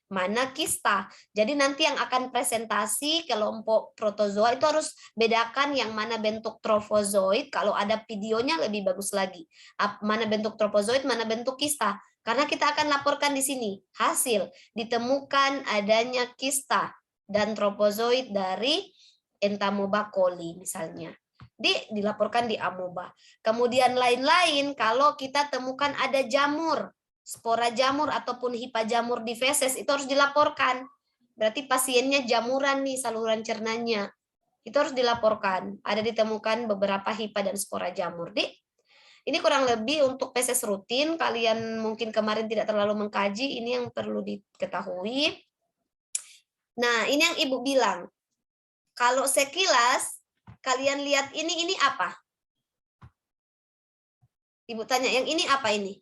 mana kista. Jadi nanti yang akan presentasi kelompok protozoa itu harus bedakan yang mana bentuk trofozoid. Kalau ada videonya lebih bagus lagi. Mana bentuk trofozoid, mana bentuk kista. Karena kita akan laporkan di sini hasil ditemukan adanya kista dan trofozoid dari Entamoeba coli misalnya. Dilaporkan di amoeba. Kemudian lain-lain kalau kita temukan ada jamur, spora jamur ataupun hipa jamur di feses itu harus dilaporkan. Berarti pasiennya jamuran nih saluran cernanya. Itu harus dilaporkan. Ada ditemukan beberapa hipa dan spora jamur. Ini kurang lebih untuk feses rutin. Kalian mungkin kemarin tidak terlalu mengkaji. Ini yang perlu diketahui. Nah, ini yang Ibu bilang. Kalau sekilas, kalian lihat ini apa? Ibu tanya, yang ini apa ini?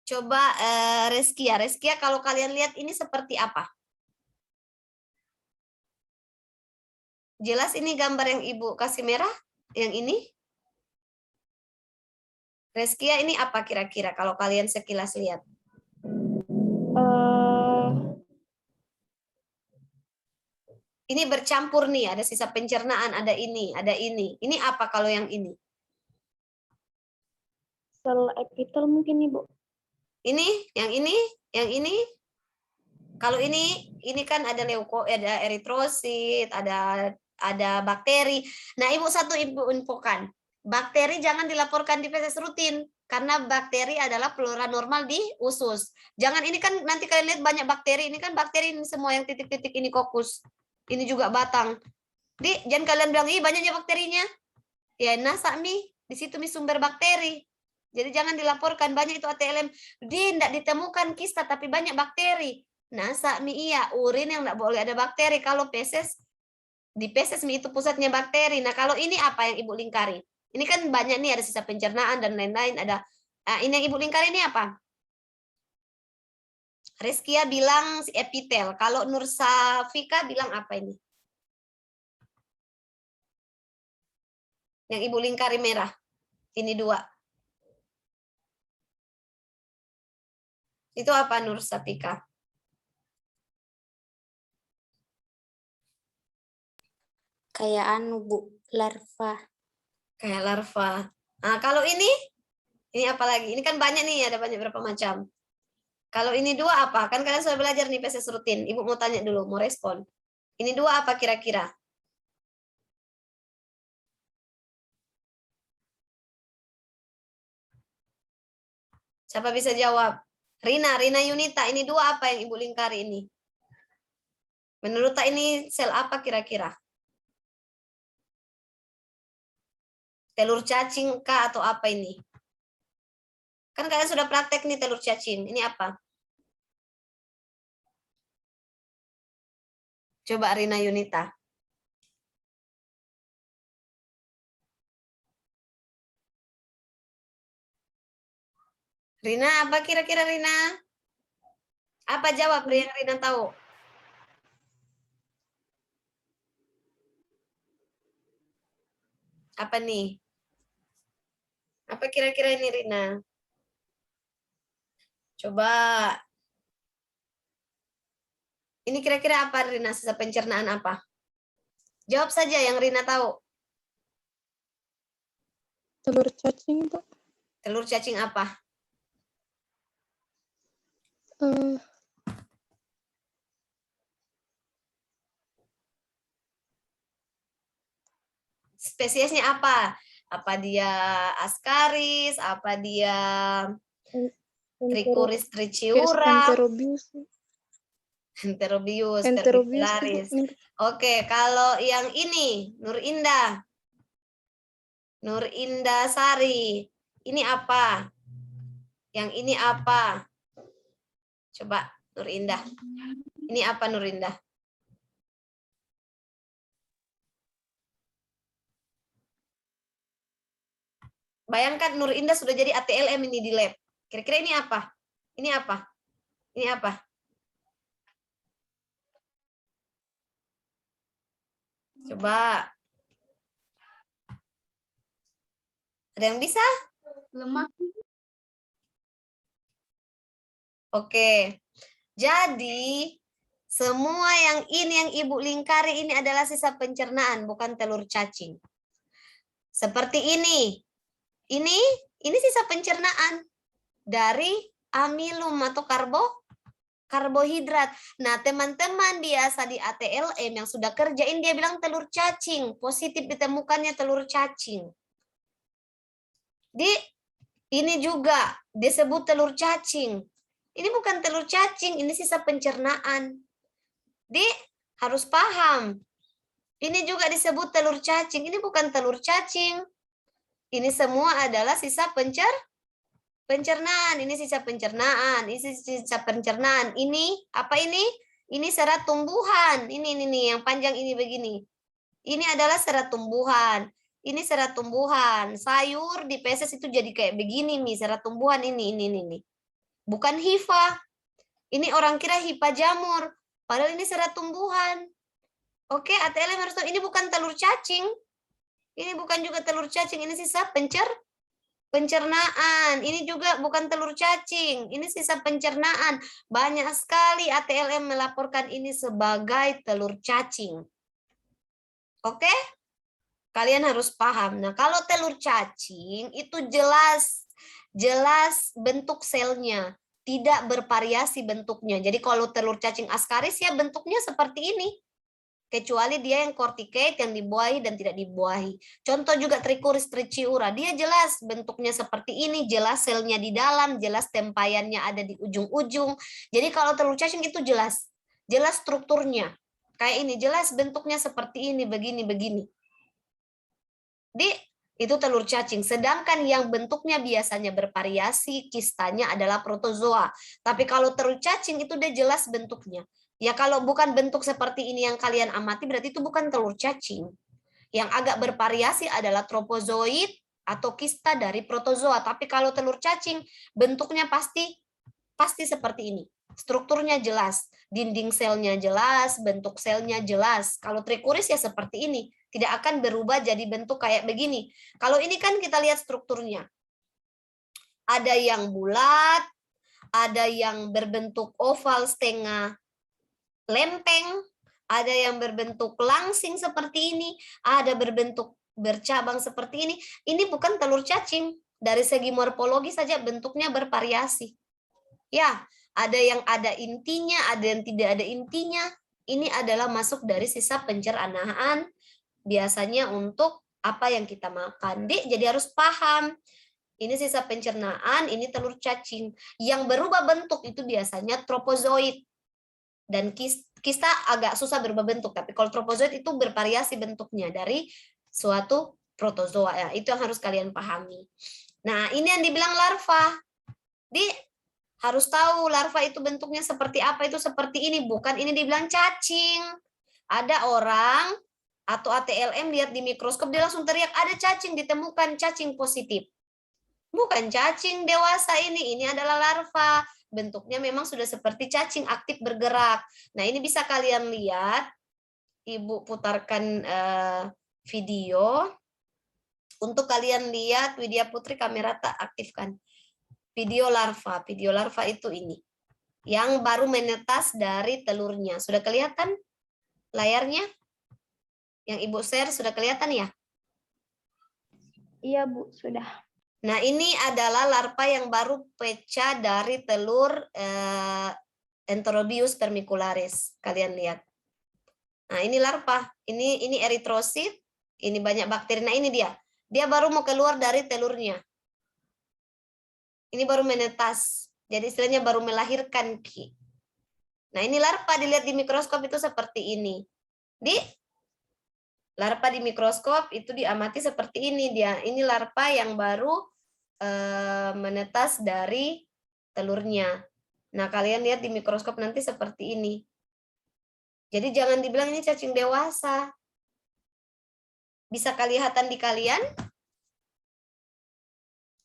Coba Reskia. Reskia, kalau kalian lihat ini seperti apa? Jelas ini gambar yang Ibu kasih merah? Yang ini? Reskia, ini apa kira-kira kalau kalian sekilas lihat? Ini bercampur nih, ada sisa pencernaan, ada ini, ada ini. Ini apa kalau yang ini? Sel epitel mungkin, Ibu. Ini, yang ini, yang ini. Kalau ini kan ada ada eritrosit, ada bakteri. Nah, Ibu satu Ibu infokan. Bakteri jangan dilaporkan di feses rutin karena bakteri adalah flora normal di usus. Jangan ini kan nanti kalian lihat banyak bakteri, ini kan bakteri ini semua yang titik-titik ini kokus. Ini juga batang. Jangan kalian bilang, "Ih, banyaknya bakterinya." Ya, nasak nih, di situ nih sumber bakteri. Jadi jangan dilaporkan banyak itu ATLM. Tidak ditemukan kista tapi banyak bakteri. Nasak mi iya, urin yang tidak boleh ada bakteri. Kalau feses, di feses mi itu pusatnya bakteri. Nah, kalau ini apa yang Ibu lingkari? Ini kan banyak nih, ada sisa pencernaan dan lain-lain. Ada ini yang Ibu lingkari ini apa? Reskia bilang epitel. Kalau Nursafika bilang apa ini? Yang Ibu lingkari merah. Ini dua. Itu apa Nursafika? Kayak anu, Bu, larva. Kayak larva. Nah, kalau ini apa lagi? Ini kan banyak nih, ada banyak berapa macam. Kalau ini dua apa? Kan kalian sudah belajar nih feses rutin. Ibu mau tanya dulu, mau respon. Ini dua apa kira-kira? Siapa bisa jawab? Rina Yunita, ini dua apa yang Ibu lingkari ini? Menurut Tak ini sel apa kira-kira? Telur cacing kah atau apa ini? Kan kalian sudah praktek nih telur cacing. Ini apa? Coba Rina Yunita. Rina, apa kira-kira Rina? Apa jawab yang Rina tahu? Apa nih? Apa kira-kira ini Rina? Coba. Ini kira-kira apa Rina? Sisa pencernaan apa? Jawab saja yang Rina tahu. Telur cacing, Pak. Telur cacing apa? Spesiesnya apa? Apa dia ascaris? Apa dia Trichuris triciura? Enterobius, vermicularis. Oke, kalau yang ini Nur Indah Sari, ini apa? Yang ini apa? Coba Nur Indah. Ini apa Nur Indah? Bayangkan Nur Indah sudah jadi ATLM ini di lab. Kira-kira ini apa? Ini apa? Ini apa? Coba. Ada yang bisa? Lemak. Oke. Jadi, semua yang ini yang Ibu lingkari ini adalah sisa pencernaan, bukan telur cacing. Seperti ini. Ini sisa pencernaan dari amilum atau karbohidrat. Nah, teman-teman biasa di ATLM yang sudah kerjain dia bilang telur cacing, positif ditemukannya telur cacing. Ini juga disebut telur cacing. Ini bukan telur cacing, ini sisa pencernaan. Harus paham. Ini juga disebut telur cacing, ini bukan telur cacing. Ini semua adalah sisa pencernaan. Ini sisa pencernaan, ini sisa pencernaan. Ini apa ini? Ini serat tumbuhan. Ini yang panjang ini begini. Ini adalah serat tumbuhan. Ini serat tumbuhan. Sayur di peses itu jadi kayak begini nih, serat tumbuhan ini. Bukan hifa. Ini orang kira hifa jamur. Padahal ini serat tumbuhan. Oke, ATLM harus tahu ini bukan telur cacing. Ini bukan juga telur cacing, ini sisa pencernaan. Ini juga bukan telur cacing, ini sisa pencernaan. Banyak sekali ATLM melaporkan ini sebagai telur cacing. Oke? Kalian harus paham. Nah, kalau telur cacing itu jelas bentuk selnya, tidak bervariasi bentuknya. Jadi kalau telur cacing askaris ya bentuknya seperti ini. Kecuali dia yang corticate, yang dibuahi dan tidak dibuahi. Contoh juga Trichuris triciura, dia jelas bentuknya seperti ini, jelas selnya di dalam, jelas tempayannya ada di ujung-ujung. Jadi kalau telur cacing itu jelas strukturnya. Kayak ini, jelas bentuknya seperti ini, begini. Itu telur cacing. Sedangkan yang bentuknya biasanya bervariasi, kistanya adalah protozoa. Tapi kalau telur cacing itu udah jelas bentuknya. Ya kalau bukan bentuk seperti ini yang kalian amati, berarti itu bukan telur cacing. Yang agak bervariasi adalah tropozoid atau kista dari protozoa. Tapi kalau telur cacing, bentuknya pasti seperti ini. Strukturnya jelas, dinding selnya jelas, bentuk selnya jelas. Kalau Trichuris ya seperti ini, tidak akan berubah jadi bentuk kayak begini. Kalau ini kan kita lihat strukturnya. Ada yang bulat, ada yang berbentuk oval setengah lempeng, ada yang berbentuk langsing seperti ini, ada berbentuk bercabang seperti ini. Ini bukan telur cacing. Dari segi morfologi saja bentuknya bervariasi. Ya, ada yang ada intinya, ada yang tidak ada intinya. Ini adalah masuk dari sisa pencernaan, biasanya untuk apa yang kita makan. Jadi harus paham. Ini sisa pencernaan, ini telur cacing. Yang berubah bentuk itu biasanya tropozoid. Dan kista agak susah berubah bentuk, tapi kalau tropozoid itu bervariasi bentuknya dari suatu protozoa. Ya, itu yang harus kalian pahami. Nah, ini yang dibilang larva. Harus tahu larva itu bentuknya seperti apa, itu seperti ini, bukan ini dibilang cacing. Ada orang atau ATLM lihat di mikroskop, dia langsung teriak, ada cacing, ditemukan cacing positif. Bukan cacing dewasa ini adalah larva. Bentuknya memang sudah seperti cacing, aktif bergerak. Nah, ini bisa kalian lihat. Ibu putarkan video. Untuk kalian lihat, Widya Putri kamera tak aktifkan. Video larva itu ini. Yang baru menetas dari telurnya. Sudah kelihatan layarnya? Yang Ibu share sudah kelihatan ya? Iya, Bu, sudah. Nah, ini adalah larva yang baru pecah dari telur Enterobius vermicularis. Kalian lihat. Nah, ini larva. Ini eritrosit. Ini banyak bakteri. Nah, ini dia. Dia baru mau keluar dari telurnya. Ini baru menetas. Jadi istilahnya baru melahirkan ki. Nah, ini larva dilihat di mikroskop itu seperti ini. Larva di mikroskop itu diamati seperti ini dia. Ini larva yang baru menetas dari telurnya. Nah, kalian lihat di mikroskop nanti seperti ini. Jadi jangan dibilang ini cacing dewasa. Bisa kelihatan di kalian?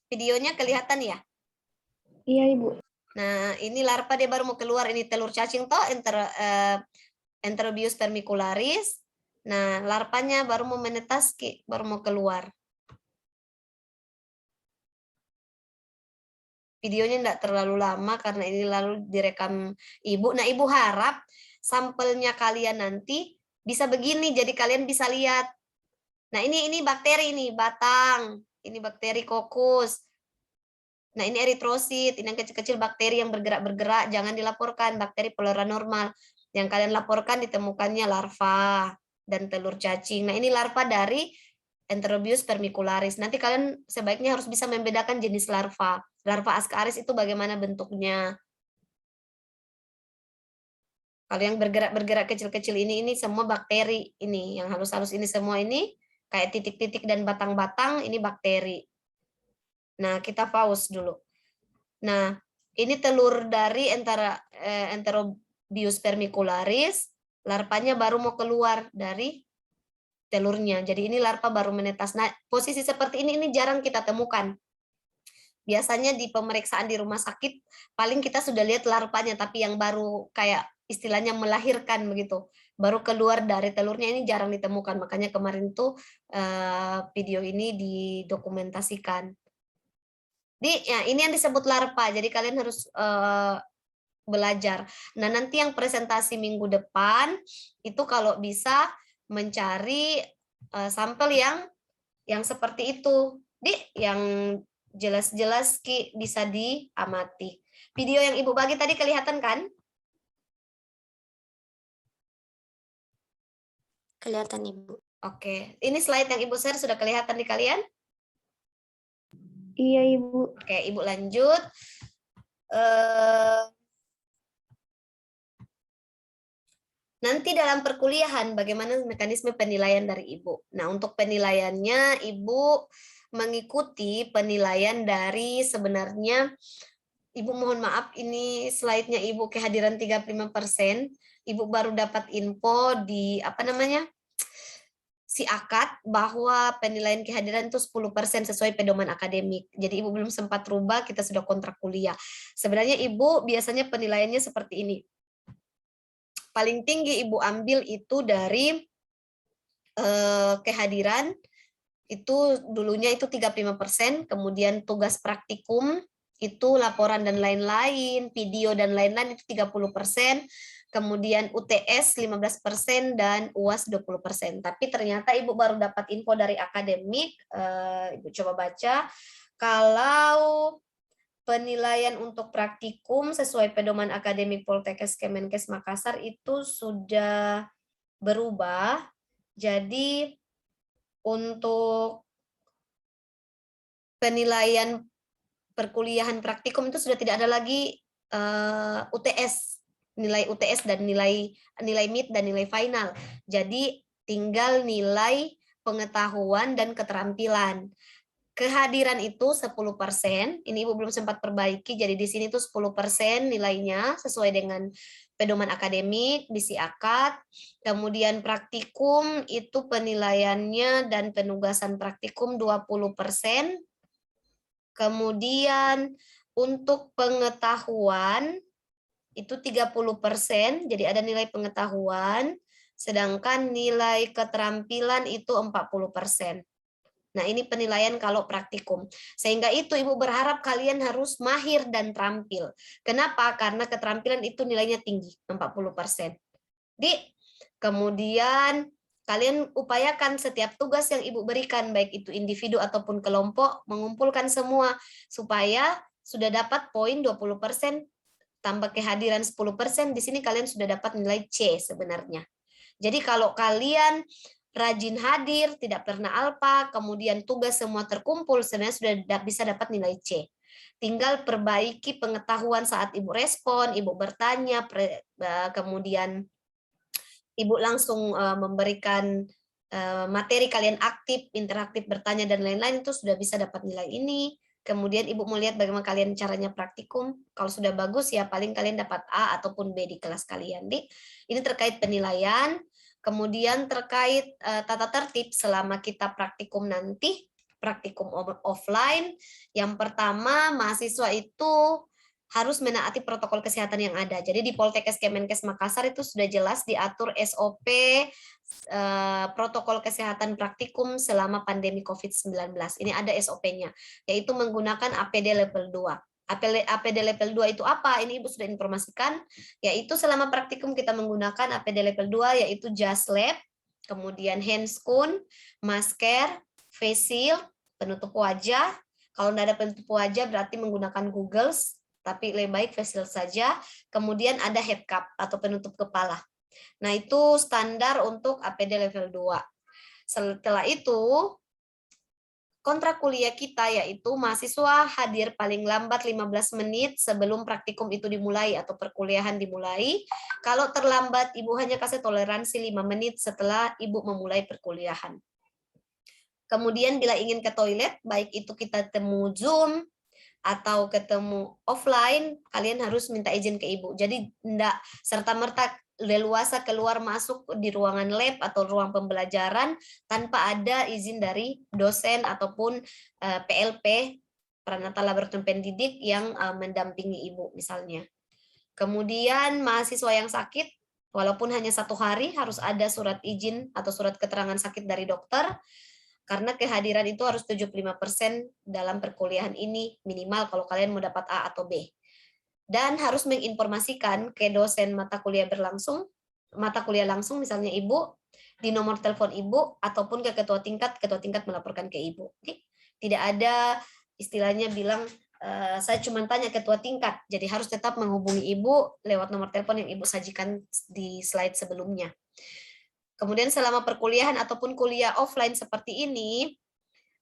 Videonya kelihatan ya? Iya, Ibu. Nah, ini larva dia baru mau keluar. Ini telur cacing toh, Enterobius vermicularis. Nah, larvanya baru mau menetas, Ki, baru mau keluar. Videonya enggak terlalu lama karena ini lalu direkam Ibu. Nah, Ibu harap sampelnya kalian nanti bisa begini, jadi kalian bisa lihat. Nah, ini bakteri nih, batang. Ini bakteri kokus. Nah, ini eritrosit, ini yang kecil-kecil bakteri yang bergerak-bergerak, jangan dilaporkan bakteri flora normal. Yang kalian laporkan ditemukannya larva dan telur cacing. Nah, ini larva dari Enterobius vermicularis. Nanti kalian sebaiknya harus bisa membedakan jenis larva. Larva Ascaris itu bagaimana bentuknya. Kalau yang bergerak-bergerak kecil-kecil ini semua bakteri. Ini yang halus-halus ini semua ini kayak titik-titik dan batang-batang, ini bakteri. Nah, kita pause dulu. Nah, ini telur dari Enterobius vermicularis, larvanya baru mau keluar dari telurnya. Jadi ini larva baru menetas. Nah, posisi seperti ini jarang kita temukan. Biasanya di pemeriksaan di rumah sakit paling kita sudah lihat larvanya, tapi yang baru kayak istilahnya melahirkan begitu, baru keluar dari telurnya ini jarang ditemukan. Makanya kemarin tuh video ini didokumentasikan. Ya, ini yang disebut larva. Jadi kalian harus belajar. Nah, nanti yang presentasi minggu depan itu kalau bisa mencari sampel yang seperti itu. Yang jelas-jelas Ki bisa diamati. Video yang Ibu bagi tadi kelihatan kan? Kelihatan, Ibu. Oke, ini slide yang Ibu share sudah kelihatan di kalian? Iya, Ibu. Oke, Ibu lanjut. Nanti dalam perkuliahan bagaimana mekanisme penilaian dari Ibu. Nah, untuk penilaiannya Ibu mengikuti penilaian dari sebenarnya, Ibu mohon maaf ini slide-nya Ibu kehadiran 35%. Ibu baru dapat info di si akad bahwa penilaian kehadiran itu 10% sesuai pedoman akademik. Jadi Ibu belum sempat rubah, kita sudah kontrak kuliah. Sebenarnya Ibu biasanya penilaiannya seperti ini. Paling tinggi Ibu ambil itu dari kehadiran, itu dulunya itu 35%, kemudian tugas praktikum, itu laporan dan lain-lain, video dan lain-lain itu 30%, kemudian UTS 15% dan UAS 20%. Tapi ternyata Ibu baru dapat info dari akademik, Ibu coba baca, kalau penilaian untuk praktikum sesuai pedoman akademik Poltekkes Kemenkes Makassar itu sudah berubah. Jadi untuk penilaian perkuliahan praktikum itu sudah tidak ada lagi UTS, nilai UTS dan nilai mid dan nilai final. Jadi tinggal nilai pengetahuan dan keterampilan. Kehadiran itu 10%, ini Ibu belum sempat perbaiki, jadi di sini tuh 10% nilainya sesuai dengan pedoman akademik, bisi akad. Kemudian praktikum itu penilaiannya dan penugasan praktikum 20%. Kemudian untuk pengetahuan itu 30%, jadi ada nilai pengetahuan, sedangkan nilai keterampilan itu 40%. Nah, ini penilaian kalau praktikum. Sehingga itu Ibu berharap kalian harus mahir dan terampil. Kenapa? Karena keterampilan itu nilainya tinggi, 40%. Kemudian kalian upayakan setiap tugas yang Ibu berikan, baik itu individu ataupun kelompok, mengumpulkan semua, supaya sudah dapat poin 20%, tambah kehadiran 10%, di sini kalian sudah dapat nilai C sebenarnya. Jadi kalau kalian rajin hadir, tidak pernah alpa, kemudian tugas semua terkumpul, sebenarnya sudah bisa dapat nilai C. Tinggal perbaiki pengetahuan saat Ibu respon, Ibu bertanya, kemudian Ibu langsung memberikan materi, kalian aktif, interaktif, bertanya, dan lain-lain, itu sudah bisa dapat nilai ini. Kemudian Ibu mau lihat bagaimana kalian caranya praktikum. Kalau sudah bagus, ya paling kalian dapat A ataupun B di kelas kalian. Ini terkait penilaian. Kemudian terkait tata tertib selama kita praktikum nanti, praktikum offline. Yang pertama, mahasiswa itu harus menaati protokol kesehatan yang ada. Jadi di Poltekkes Kemenkes Makassar itu sudah jelas diatur SOP protokol kesehatan praktikum selama pandemi COVID-19. Ini ada SOP-nya, yaitu menggunakan APD level 2. APD level 2 itu apa? Ini Ibu sudah informasikan, yaitu selama praktikum kita menggunakan APD level 2, yaitu jas lab, kemudian handscoon, masker, face shield, penutup wajah. Kalau tidak ada penutup wajah berarti menggunakan goggles, tapi lebih baik face shield saja. Kemudian ada head cap atau penutup kepala. Nah, itu standar untuk APD level 2. Setelah itu, kontrak kuliah kita yaitu mahasiswa hadir paling lambat 15 menit sebelum praktikum itu dimulai atau perkuliahan dimulai. Kalau terlambat, Ibu hanya kasih toleransi 5 menit setelah Ibu memulai perkuliahan. Kemudian bila ingin ke toilet, baik itu kita temu Zoom atau ketemu offline, kalian harus minta izin ke Ibu. Jadi tidak serta-merta leluasa keluar masuk di ruangan lab atau ruang pembelajaran tanpa ada izin dari dosen ataupun PLP, Pranata Laboratorium Pendidik yang mendampingi Ibu misalnya. Kemudian mahasiswa yang sakit, walaupun hanya 1 hari, harus ada surat izin atau surat keterangan sakit dari dokter, karena kehadiran itu harus 75% dalam perkuliahan ini, minimal kalau kalian mau dapat A atau B. Dan harus menginformasikan ke dosen mata kuliah langsung, misalnya Ibu, di nomor telepon Ibu, ataupun ke ketua tingkat melaporkan ke Ibu. Oke? Tidak ada istilahnya bilang, saya cuma tanya ketua tingkat, jadi harus tetap menghubungi Ibu lewat nomor telepon yang Ibu sajikan di slide sebelumnya. Kemudian selama perkuliahan ataupun kuliah offline seperti ini,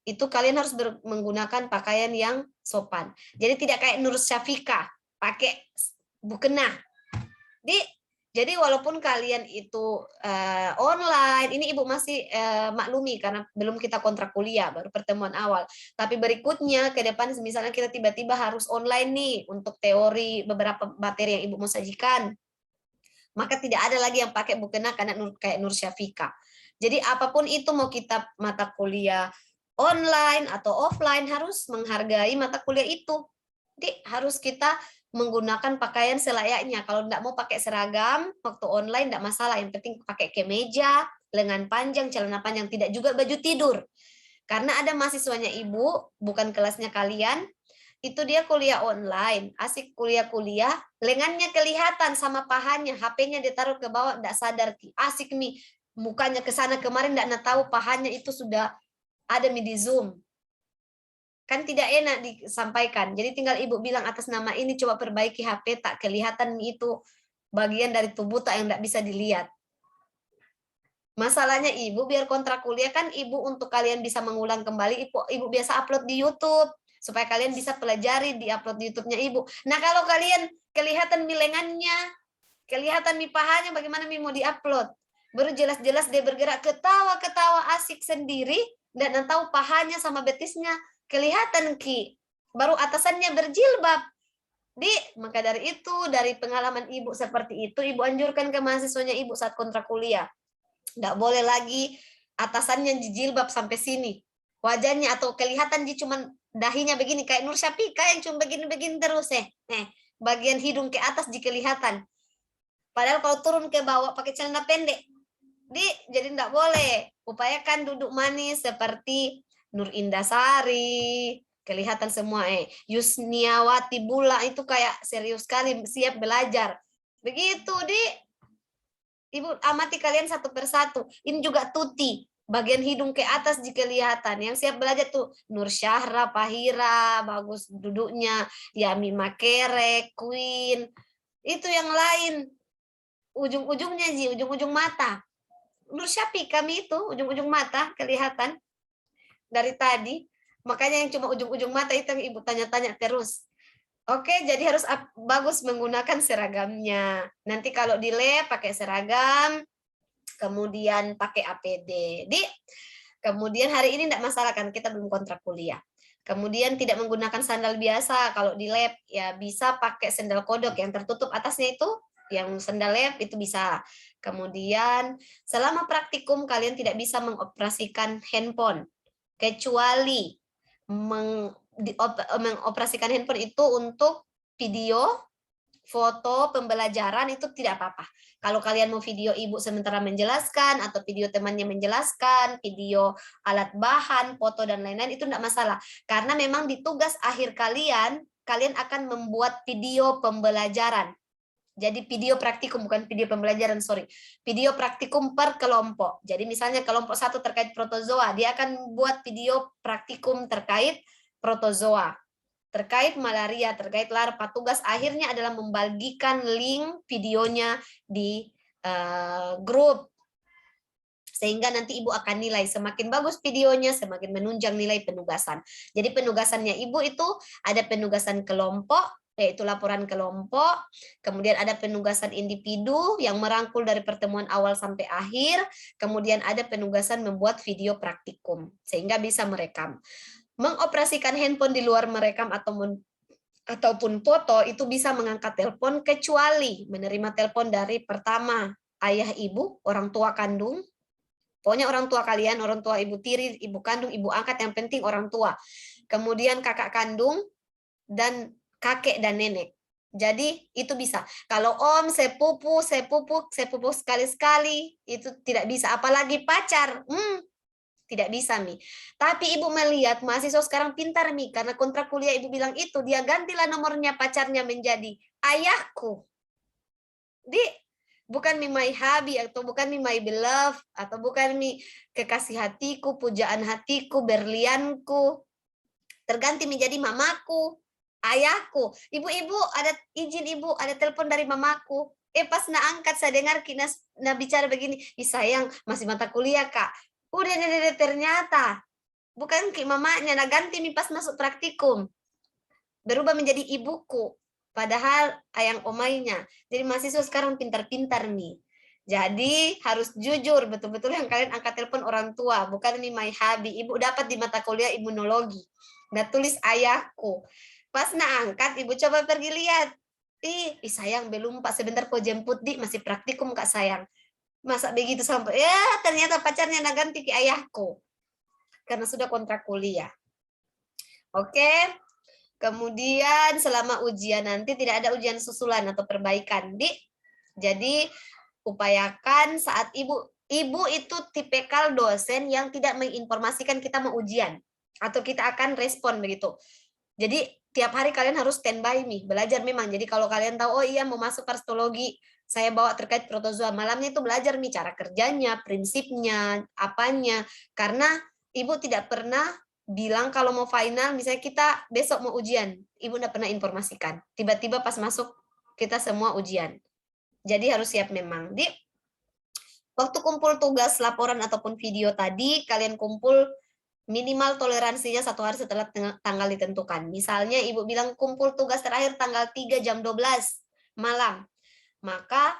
itu kalian harus menggunakan pakaian yang sopan. Jadi tidak kayak Nur Syafika, pakai mukena. Jadi walaupun kalian itu online, ini Ibu masih maklumi karena belum kita kontrak kuliah, baru pertemuan awal. Tapi berikutnya ke depan misalnya kita tiba-tiba harus online nih untuk teori beberapa materi yang Ibu mau sajikan. Maka tidak ada lagi yang pakai mukena karena kayak Nur Syafika. Jadi apapun itu mau kita mata kuliah online atau offline harus menghargai mata kuliah itu. Jadi harus kita menggunakan pakaian selayaknya. Kalau tidak mau pakai seragam, waktu online tidak masalah. Yang penting pakai kemeja, lengan panjang, celana panjang, tidak juga baju tidur. Karena ada mahasiswanya Ibu, bukan kelasnya kalian, itu dia kuliah online, asik kuliah-kuliah, lengannya kelihatan sama pahanya, HP-nya ditaruh ke bawah, tidak sadar, asik nih, mukanya ke sana kemarin, tidak tahu pahanya itu sudah ada di Zoom. Kan tidak enak disampaikan. Jadi tinggal Ibu bilang atas nama ini coba perbaiki HP, tak kelihatan itu bagian dari tubuh tak yang tidak bisa dilihat. Masalahnya Ibu biar kontrak kuliah kan Ibu untuk kalian bisa mengulang kembali, Ibu biasa upload di YouTube supaya kalian bisa pelajari di upload di YouTube-nya Ibu. Nah, kalau kalian kelihatan lengannya, kelihatan pahanya, bagaimana mau diupload? Baru jelas-jelas dia bergerak ketawa-ketawa asik sendiri dan tahu pahanya sama betisnya kelihatan baru atasannya berjilbab. Maka dari itu, dari pengalaman Ibu seperti itu, Ibu anjurkan ke mahasiswanya Ibu saat kontrak kuliah. Tidak boleh lagi atasannya jilbab sampai sini. Wajahnya atau kelihatan dia cuma dahinya begini, kayak Nur Syafika yang cuma begini-begini terus. Bagian hidung ke atas kelihatan. Padahal kalau turun ke bawah pakai celana pendek. Jadi tidak boleh. Upayakan duduk manis seperti Nur Indasari, kelihatan semua. Yusniawati Bula itu kayak serius sekali, siap belajar. Begitu, Ibu amati kalian satu persatu. Ini juga Tuti, bagian hidung ke atas kelihatan. Yang siap belajar tuh Nur Syahra, Pahira, bagus duduknya. Yami Makere, Queen. Itu yang lain. Ujung-ujungnya ujung-ujung mata. Nur Syafi kami itu, ujung-ujung mata kelihatan. Dari tadi, makanya yang cuma ujung-ujung mata itu yang Ibu tanya-tanya terus. Oke, jadi harus bagus menggunakan seragamnya. Nanti kalau di lab pakai seragam, kemudian pakai APD. Kemudian hari ini tidak masalah kan, kita belum kontrak kuliah. Kemudian tidak menggunakan sandal biasa. Kalau di lab ya bisa pakai sandal kodok yang tertutup atasnya itu, yang sandal lab itu bisa. Kemudian selama praktikum kalian tidak bisa mengoperasikan handphone. Kecuali mengoperasikan handphone itu untuk video, foto pembelajaran itu tidak apa-apa. Kalau kalian mau video ibu sementara menjelaskan, atau video temannya menjelaskan, video alat bahan, foto, dan lain-lain, itu tidak masalah. Karena memang di tugas akhir kalian, kalian akan membuat video pembelajaran. Jadi video praktikum, bukan video pembelajaran, sorry. Video praktikum per kelompok. Jadi misalnya kelompok 1 terkait protozoa, dia akan buat video praktikum terkait protozoa, terkait malaria, terkait larva. Tugas akhirnya adalah membagikan link videonya di grup. Sehingga nanti ibu akan nilai, semakin bagus videonya, semakin menunjang nilai penugasan. Jadi penugasannya ibu itu ada penugasan kelompok, yaitu laporan kelompok, kemudian ada penugasan individu yang merangkul dari pertemuan awal sampai akhir, kemudian ada penugasan membuat video praktikum, sehingga bisa merekam. Mengoperasikan handphone di luar merekam ataupun foto itu bisa mengangkat telepon kecuali menerima telepon dari pertama ayah ibu, orang tua kandung, pokoknya orang tua kalian, orang tua ibu tiri, ibu kandung, ibu angkat, yang penting orang tua. Kemudian kakak kandung dan kakek dan nenek. Jadi itu bisa. Kalau om, sepupu sekali-sekali itu tidak bisa. Apalagi pacar. Tidak bisa, Mi. Tapi ibu melihat mahasiswa sekarang pintar, Mi. Karena kontrak kuliah ibu bilang itu, dia gantilah nomornya pacarnya menjadi ayahku. Bukan Mi my hubby, atau bukan Mi my beloved, atau bukan Mi kekasih hatiku, pujaan hatiku, berlianku. Terganti menjadi mamaku, ayahku. Ibu-ibu, ada izin ibu, ada telepon dari mamaku. Pas angkat, saya dengar Kina bicara begini, sayang, masih mata kuliah, Kak. Udah ternyata bukan ki mamanya, ganti nih pas masuk praktikum, berubah menjadi ibuku, padahal ayang omainya. Jadi mahasiswa sekarang pintar-pintar nih. Jadi harus jujur, betul-betul yang kalian angkat telepon orang tua, bukan nih my hubby. Ibu dapat di mata kuliah imunologi, nah tulis ayahku. Pas angkat, ibu coba pergi lihat. Sayang belum Pak, sebentar kok jemput di masih praktikum Kak sayang. Masa begitu sampai ternyata pacarnya ganti ke ayahku karena sudah kontrak kuliah. Oke. Kemudian selama ujian nanti tidak ada ujian susulan atau perbaikan, Dik. Jadi upayakan saat ibu itu tipikal dosen yang tidak menginformasikan kita mau ujian atau kita akan respon begitu. Jadi tiap hari kalian harus standby nih, belajar memang. Jadi kalau kalian tahu, oh iya mau masuk parasitologi, saya bawa terkait protozoa, malamnya itu belajar nih cara kerjanya, prinsipnya, apanya. Karena ibu tidak pernah bilang kalau mau final, misalnya kita besok mau ujian, ibu tidak pernah informasikan. Tiba-tiba pas masuk kita semua ujian. Jadi harus siap memang. Di waktu kumpul tugas, laporan ataupun video tadi, kalian kumpul minimal toleransinya 1 hari setelah tanggal ditentukan. Misalnya ibu bilang kumpul tugas terakhir tanggal 3 jam 12 malam. Maka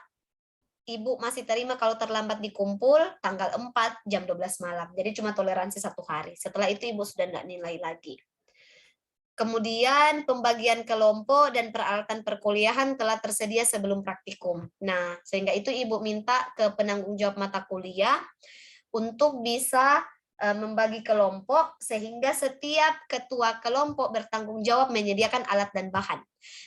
ibu masih terima kalau terlambat dikumpul tanggal 4 jam 12 malam. Jadi cuma toleransi 1 hari. Setelah itu ibu sudah tidak nilai lagi. Kemudian pembagian kelompok dan peralatan perkuliahan telah tersedia sebelum praktikum. Nah, sehingga itu ibu minta ke penanggung jawab mata kuliah untuk bisa membagi kelompok sehingga setiap ketua kelompok bertanggung jawab menyediakan alat dan bahan.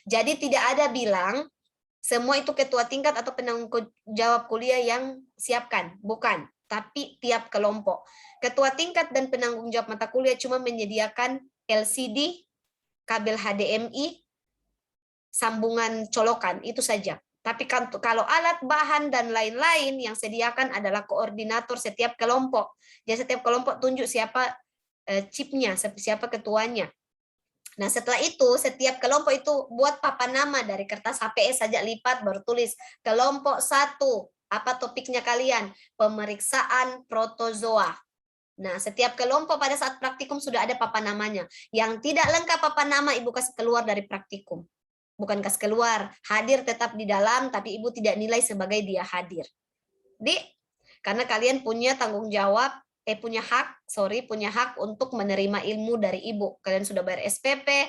Jadi tidak ada bilang semua itu ketua tingkat atau penanggung jawab kuliah yang siapkan, bukan. Tapi tiap kelompok. Ketua tingkat dan penanggung jawab mata kuliah cuma menyediakan LCD, kabel HDMI, sambungan colokan, itu saja. Tapi kalau alat, bahan, dan lain-lain yang sediakan adalah koordinator setiap kelompok. Jadi setiap kelompok tunjuk siapa chipnya, siapa ketuanya. Nah setelah itu, setiap kelompok itu buat papan nama dari kertas HPS saja lipat, baru tulis kelompok 1, apa topiknya kalian? Pemeriksaan protozoa. Nah setiap kelompok pada saat praktikum sudah ada papan namanya. Yang tidak lengkap papan nama, ibu kasih keluar dari praktikum. Bukan kasih keluar, hadir tetap di dalam, tapi ibu tidak nilai sebagai dia hadir. Karena kalian punya tanggung jawab, punya hak untuk menerima ilmu dari ibu. Kalian sudah bayar SPP,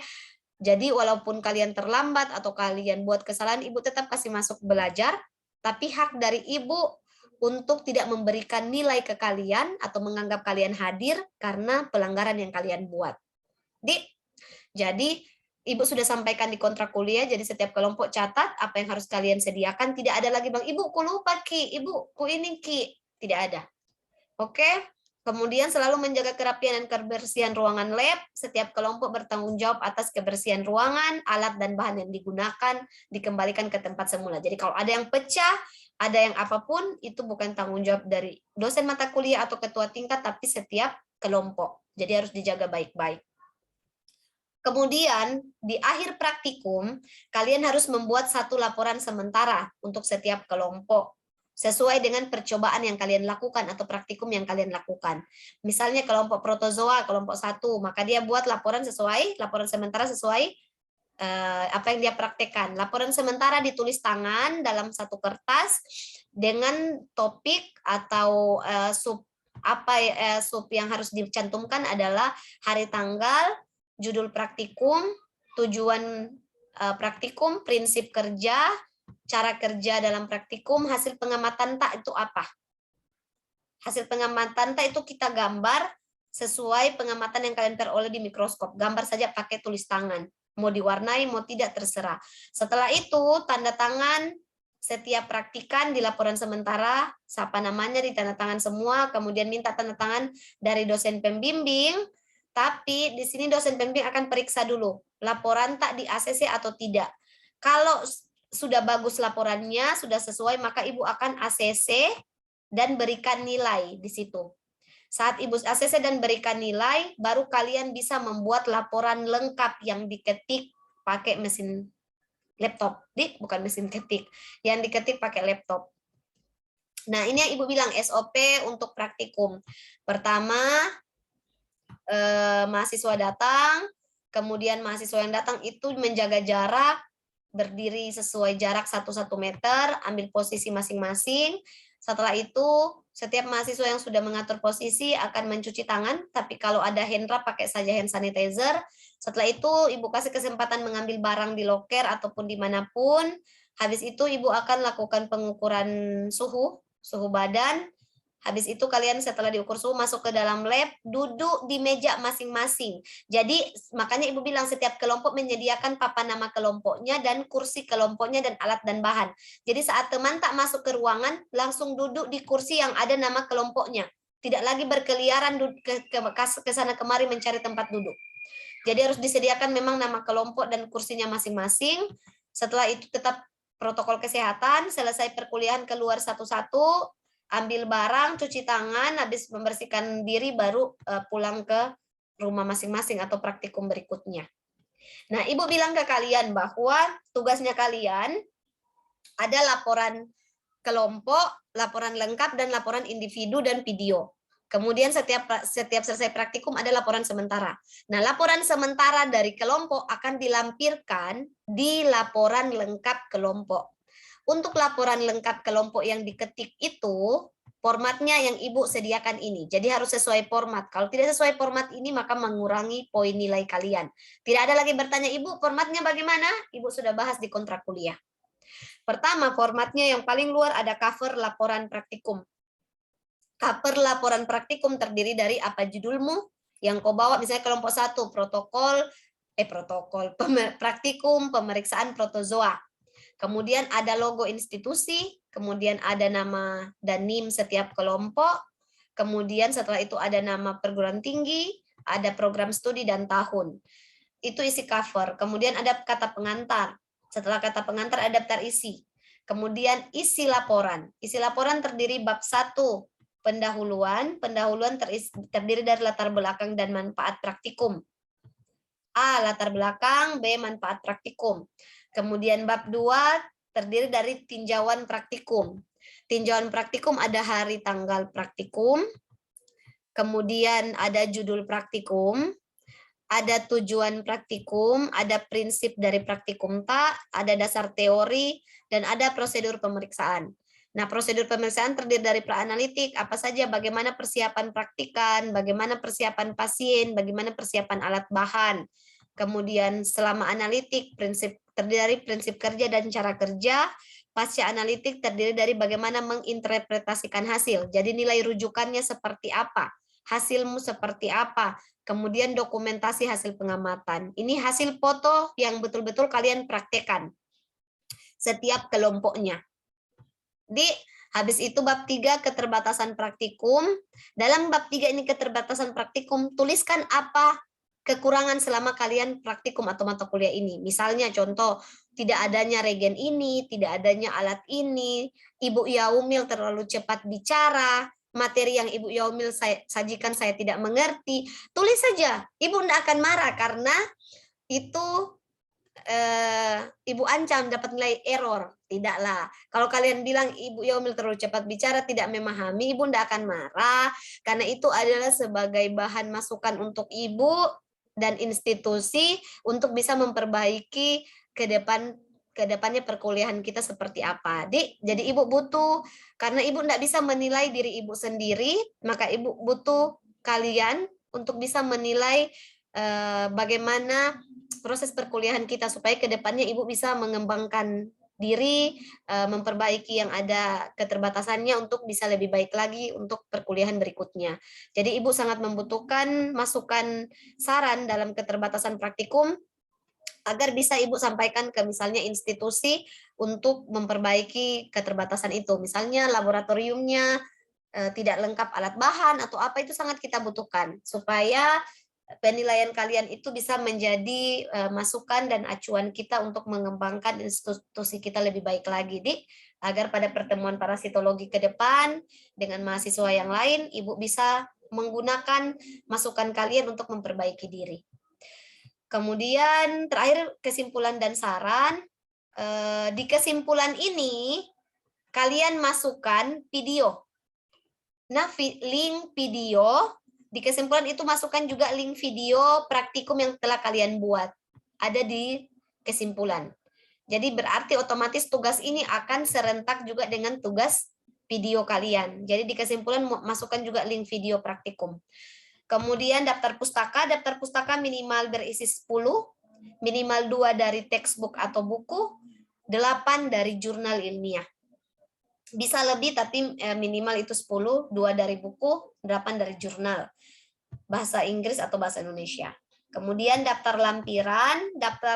jadi walaupun kalian terlambat atau kalian buat kesalahan, ibu tetap kasih masuk belajar, tapi hak dari ibu untuk tidak memberikan nilai ke kalian atau menganggap kalian hadir karena pelanggaran yang kalian buat. Jadi Ibu sudah sampaikan di kontrak kuliah, jadi setiap kelompok catat apa yang harus kalian sediakan. Tidak ada lagi, Bang, Ibu, ku lupa, Ki. Ibu, ku ini, Ki. Tidak ada. Oke? Kemudian selalu menjaga kerapian dan kebersihan ruangan lab. Setiap kelompok bertanggung jawab atas kebersihan ruangan, alat dan bahan yang digunakan, dikembalikan ke tempat semula. Jadi kalau ada yang pecah, ada yang apapun, itu bukan tanggung jawab dari dosen mata kuliah atau ketua tingkat, tapi setiap kelompok. Jadi harus dijaga baik-baik. Kemudian di akhir praktikum, kalian harus membuat satu laporan sementara untuk setiap kelompok, sesuai dengan percobaan yang kalian lakukan atau praktikum yang kalian lakukan. Misalnya kelompok protozoa, kelompok 1, maka dia buat laporan sementara sesuai apa yang dia praktekkan. Laporan sementara ditulis tangan dalam satu kertas dengan topik atau sub yang harus dicantumkan adalah hari tanggal, judul praktikum, tujuan praktikum, prinsip kerja, cara kerja dalam praktikum, hasil pengamatan tak itu apa? Hasil pengamatan tak itu kita gambar sesuai pengamatan yang kalian peroleh di mikroskop. Gambar saja pakai tulis tangan. Mau diwarnai, mau tidak, terserah. Setelah itu, tanda tangan setiap praktikan di laporan sementara, siapa namanya ditanda tangan semua, kemudian minta tanda tangan dari dosen pembimbing. Tapi di sini dosen pembimbing akan periksa dulu laporan tak di ACC atau tidak. Kalau sudah bagus laporannya, sudah sesuai, maka Ibu akan ACC dan berikan nilai di situ. Saat Ibu ACC dan berikan nilai, baru kalian bisa membuat laporan lengkap yang diketik pakai mesin laptop. Bukan mesin ketik, yang diketik pakai laptop. Nah, ini yang Ibu bilang SOP untuk praktikum. Pertama, mahasiswa datang, kemudian mahasiswa yang datang itu menjaga jarak, berdiri sesuai jarak 1 meter, ambil posisi masing-masing. Setelah itu, setiap mahasiswa yang sudah mengatur posisi akan mencuci tangan, tapi kalau ada hand rub pakai saja hand sanitizer. Setelah itu, Ibu kasih kesempatan mengambil barang di loker ataupun dimanapun. Habis itu, Ibu akan lakukan pengukuran suhu badan. Habis itu kalian setelah diukur suhu masuk ke dalam lab, duduk di meja masing-masing. Jadi makanya Ibu bilang setiap kelompok menyediakan papan nama kelompoknya dan kursi kelompoknya dan alat dan bahan. Jadi saat teman tak masuk ke ruangan, langsung duduk di kursi yang ada nama kelompoknya. Tidak lagi berkeliaran ke sana kemari mencari tempat duduk. Jadi harus disediakan memang nama kelompok dan kursinya masing-masing. Setelah itu tetap protokol kesehatan, selesai perkuliahan keluar satu-satu, ambil barang, cuci tangan, habis membersihkan diri baru pulang ke rumah masing-masing atau praktikum berikutnya. Nah, Ibu bilang ke kalian bahwa tugasnya kalian ada laporan kelompok, laporan lengkap, dan laporan individu dan video. Kemudian setiap selesai praktikum ada laporan sementara. Nah, laporan sementara dari kelompok akan dilampirkan di laporan lengkap kelompok. Untuk laporan lengkap kelompok yang diketik itu, formatnya yang Ibu sediakan ini. Jadi harus sesuai format. Kalau tidak sesuai format ini, maka mengurangi poin nilai kalian. Tidak ada lagi bertanya, Ibu, formatnya bagaimana? Ibu sudah bahas di kontrak kuliah. Pertama, formatnya yang paling luar ada cover laporan praktikum. Cover laporan praktikum terdiri dari apa judulmu, yang kau bawa, misalnya kelompok 1, praktikum pemeriksaan protozoa. Kemudian ada logo institusi, kemudian ada nama dan NIM setiap kelompok, kemudian setelah itu ada nama perguruan tinggi, ada program studi dan tahun. Itu isi cover. Kemudian ada kata pengantar. Setelah kata pengantar ada daftar isi. Kemudian isi laporan. Isi laporan terdiri bab 1, pendahuluan. Pendahuluan terdiri dari latar belakang dan manfaat praktikum. A, latar belakang, B, manfaat praktikum. Kemudian bab 2 terdiri dari tinjauan praktikum. Tinjauan praktikum ada hari tanggal praktikum, kemudian ada judul praktikum, ada tujuan praktikum, ada prinsip dari praktikum tak, ada dasar teori, dan ada prosedur pemeriksaan. Nah, prosedur pemeriksaan terdiri dari praanalitik, apa saja, bagaimana persiapan praktikan, bagaimana persiapan pasien, bagaimana persiapan alat bahan. Kemudian selama analitik, terdiri dari prinsip kerja dan cara kerja. Pasca analitik terdiri dari bagaimana menginterpretasikan hasil. Jadi nilai rujukannya seperti apa. hasilmu seperti apa. Kemudian dokumentasi hasil pengamatan. Ini hasil foto yang betul-betul kalian praktekkan setiap kelompoknya. Di habis itu bab 3 keterbatasan praktikum. Dalam bab 3 ini keterbatasan praktikum, tuliskan apa kekurangan selama kalian praktikum atau mata kuliah ini. Misalnya contoh, tidak adanya regen ini, tidak adanya alat ini, Ibu Yaumil terlalu cepat bicara, materi yang Ibu Yaumil sajikan saya tidak mengerti. Tulis saja, Ibu tidak akan marah karena itu Ibu ancam dapat nilai error. Tidaklah. Kalau kalian bilang Ibu Yaumil terlalu cepat bicara, tidak memahami, Ibu tidak akan marah. Karena itu adalah sebagai bahan masukan untuk Ibu dan institusi untuk bisa memperbaiki ke depannya perkuliahan kita seperti apa. Jadi Ibu butuh, karena Ibu tidak bisa menilai diri Ibu sendiri, maka Ibu butuh kalian untuk bisa menilai bagaimana proses perkuliahan kita supaya ke depannya Ibu bisa mengembangkan diri, memperbaiki yang ada keterbatasannya untuk bisa lebih baik lagi untuk perkuliahan berikutnya. Jadi Ibu sangat membutuhkan masukan saran dalam keterbatasan praktikum agar bisa Ibu sampaikan ke misalnya institusi untuk memperbaiki keterbatasan itu. Misalnya laboratoriumnya tidak lengkap alat bahan atau apa, itu sangat kita butuhkan supaya penilaian kalian itu bisa menjadi masukan dan acuan kita untuk mengembangkan institusi kita lebih baik lagi, agar pada pertemuan parasitologi ke depan dengan mahasiswa yang lain, Ibu bisa menggunakan masukan kalian untuk memperbaiki diri. Kemudian terakhir kesimpulan dan saran. Di kesimpulan ini kalian masukkan video. Nah, link video. Di kesimpulan itu masukkan juga link video praktikum yang telah kalian buat. Ada di kesimpulan. Jadi berarti otomatis tugas ini akan serentak juga dengan tugas video kalian. Jadi di kesimpulan masukkan juga link video praktikum. Kemudian daftar pustaka minimal berisi 10, minimal 2 dari textbook atau buku, 8 dari jurnal ilmiah. Bisa lebih tapi minimal itu 10, 2 dari buku, 8 dari jurnal. Bahasa Inggris atau bahasa Indonesia. Kemudian daftar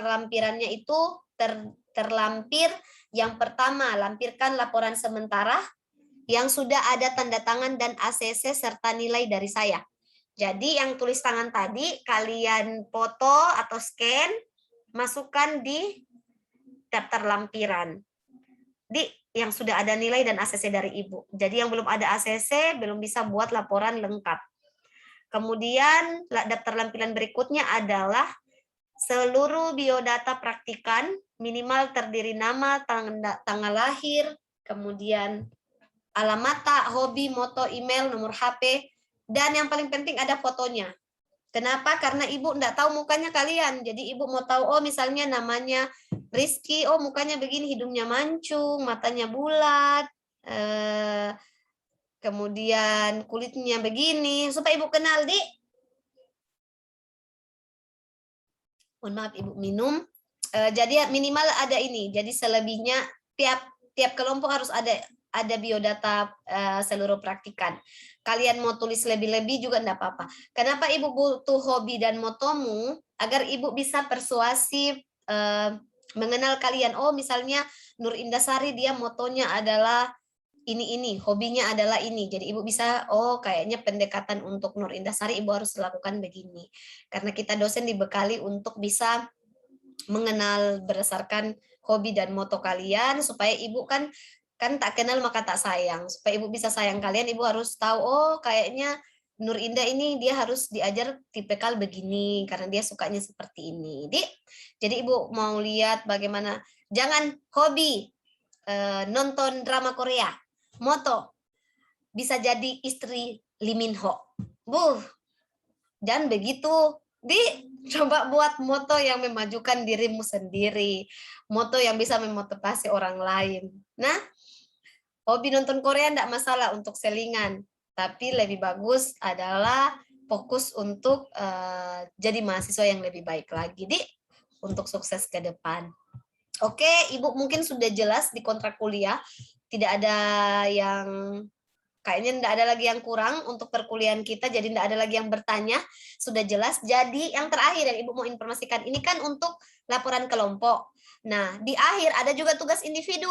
lampirannya itu terlampir yang pertama, lampirkan laporan sementara yang sudah ada tanda tangan dan ACC serta nilai dari saya. Jadi yang tulis tangan tadi kalian foto atau scan, masukkan di daftar lampiran. Yang sudah ada nilai dan ACC dari Ibu. Jadi yang belum ada ACC belum bisa buat laporan lengkap. Kemudian daftar lampiran berikutnya adalah seluruh biodata praktikan, minimal terdiri nama, tanggal lahir, kemudian alamat, hobi, moto, email, nomor HP, dan yang paling penting ada fotonya. Kenapa? Karena Ibu enggak tahu mukanya kalian. Jadi Ibu mau tahu, oh misalnya namanya Rizky, oh mukanya begini, hidungnya mancung, matanya bulat, kemudian kulitnya begini, supaya Ibu kenal, Mohon maaf Ibu minum. Jadi minimal ada ini. Jadi selebihnya tiap kelompok harus ada biodata seluruh praktikan. Kalian mau tulis lebih-lebih juga enggak apa-apa. Kenapa Ibu butuh hobi dan motomu? Agar Ibu bisa persuasif mengenal kalian. Oh misalnya Nur Indasari dia motonya adalah ini, hobinya adalah ini. Jadi Ibu bisa, oh kayaknya pendekatan untuk Nur Indasari Ibu harus lakukan begini. Karena kita dosen dibekali untuk bisa mengenal berdasarkan hobi dan moto kalian, supaya Ibu kan tak kenal maka tak sayang. Supaya Ibu bisa sayang kalian, Ibu harus tahu, oh kayaknya Nur Indah ini dia harus diajar tipikal begini, karena dia sukanya seperti ini. Jadi Ibu mau lihat bagaimana, jangan hobi nonton drama Korea. Moto, bisa jadi istri Lee Min Ho. Jangan begitu. Coba buat moto yang memajukan dirimu sendiri. Moto yang bisa memotivasi orang lain. Nah, hobi nonton Korea enggak masalah untuk selingan. Tapi lebih bagus adalah fokus untuk jadi mahasiswa yang lebih baik lagi. Untuk sukses ke depan. Oke, Ibu mungkin sudah jelas di kontrak kuliah. Tidak ada yang Kayaknya tidak ada lagi yang kurang untuk perkuliahan kita, jadi tidak ada lagi yang bertanya, sudah jelas. Jadi yang terakhir yang Ibu mau informasikan, ini kan untuk laporan kelompok. Nah, di akhir ada juga tugas individu.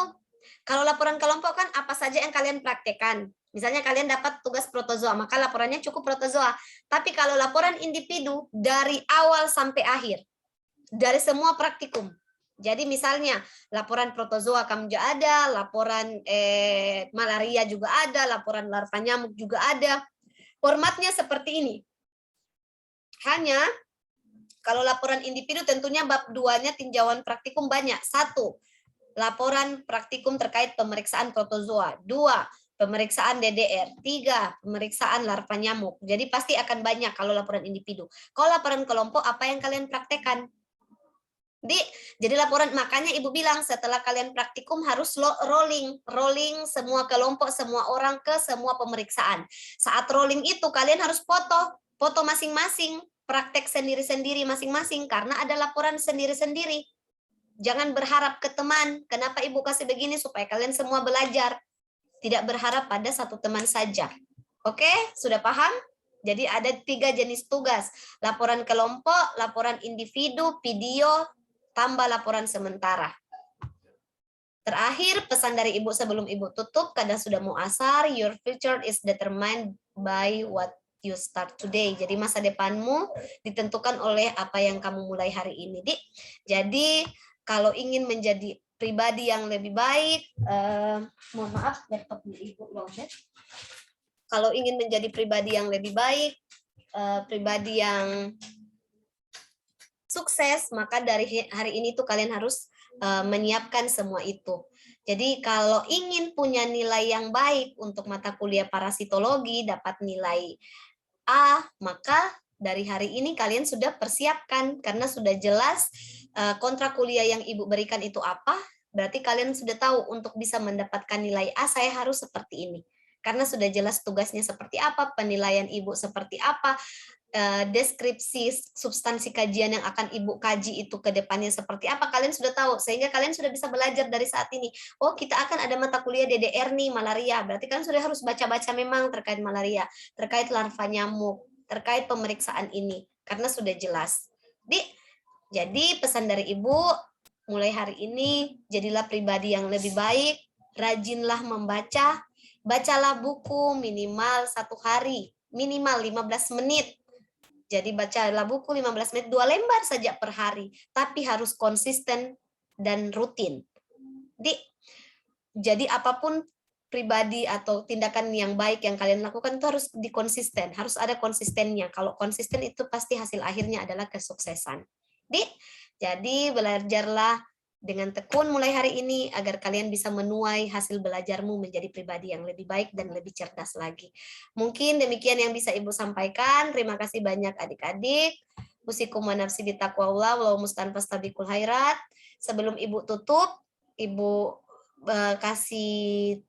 Kalau laporan kelompok kan apa saja yang kalian praktekkan. Misalnya kalian dapat tugas protozoa, maka laporannya cukup protozoa. Tapi kalau laporan individu dari awal sampai akhir, dari semua praktikum. Jadi misalnya laporan protozoa kamu juga ada, laporan malaria juga ada, laporan larva nyamuk juga ada. Formatnya seperti ini. Hanya kalau laporan individu tentunya bab 2-nya tinjauan praktikum banyak. 1, laporan praktikum terkait pemeriksaan protozoa. 2, pemeriksaan DDR. 3, pemeriksaan larva nyamuk. Jadi pasti akan banyak kalau laporan individu. Kalau laporan kelompok, apa yang kalian praktekkan? Jadi laporan, makanya Ibu bilang setelah kalian praktikum harus rolling semua kelompok, semua orang ke semua pemeriksaan. Saat rolling itu kalian harus foto masing-masing, praktek sendiri-sendiri masing-masing karena ada laporan sendiri-sendiri. Jangan berharap ke teman. Kenapa Ibu kasih begini? Supaya kalian semua belajar. Tidak berharap pada satu teman saja. Oke, sudah paham? Jadi ada 3 jenis tugas. Laporan kelompok, laporan individu, video, tambah laporan sementara. Terakhir, pesan dari Ibu sebelum Ibu tutup, kadang sudah mau asar, your future is determined by what you start today. Jadi masa depanmu ditentukan oleh apa yang kamu mulai hari ini. Jadi kalau ingin menjadi pribadi yang lebih baik, mohon maaf, laptopnya Ibu lowbat. Kalau ingin menjadi pribadi yang lebih baik, pribadi yang sukses, maka dari hari ini tuh kalian harus menyiapkan semua itu. Jadi kalau ingin punya nilai yang baik untuk mata kuliah parasitologi, dapat nilai A, maka dari hari ini kalian sudah persiapkan, karena sudah jelas kontrak kuliah yang Ibu berikan itu apa, berarti kalian sudah tahu untuk bisa mendapatkan nilai A, saya harus seperti ini. Karena sudah jelas tugasnya seperti apa, penilaian Ibu seperti apa, deskripsi substansi kajian yang akan Ibu kaji itu ke depannya seperti apa, kalian sudah tahu, sehingga kalian sudah bisa belajar dari saat ini. Oh, kita akan ada mata kuliah DDR nih, malaria, berarti kan sudah harus baca-baca memang terkait malaria, terkait larva nyamuk, terkait pemeriksaan ini, karena sudah jelas. Jadi pesan dari Ibu, mulai hari ini jadilah pribadi yang lebih baik, rajinlah membaca, bacalah buku minimal 1 hari, minimal 15 menit. Jadi bacalah buku 15 menit, 2 lembar saja per hari, tapi harus konsisten dan rutin. Jadi apapun pribadi atau tindakan yang baik yang kalian lakukan itu harus dikonsisten, harus ada konsistennya. Kalau konsisten itu pasti hasil akhirnya adalah kesuksesan. Jadi belajarlah dengan tekun mulai hari ini agar kalian bisa menuai hasil belajarmu menjadi pribadi yang lebih baik dan lebih cerdas lagi. Mungkin demikian yang bisa Ibu sampaikan. Terima kasih banyak adik-adik. Usikum wa nafsi bitaqwallah wa mustanfastabikul khairat. Sebelum Ibu tutup, Ibu kasih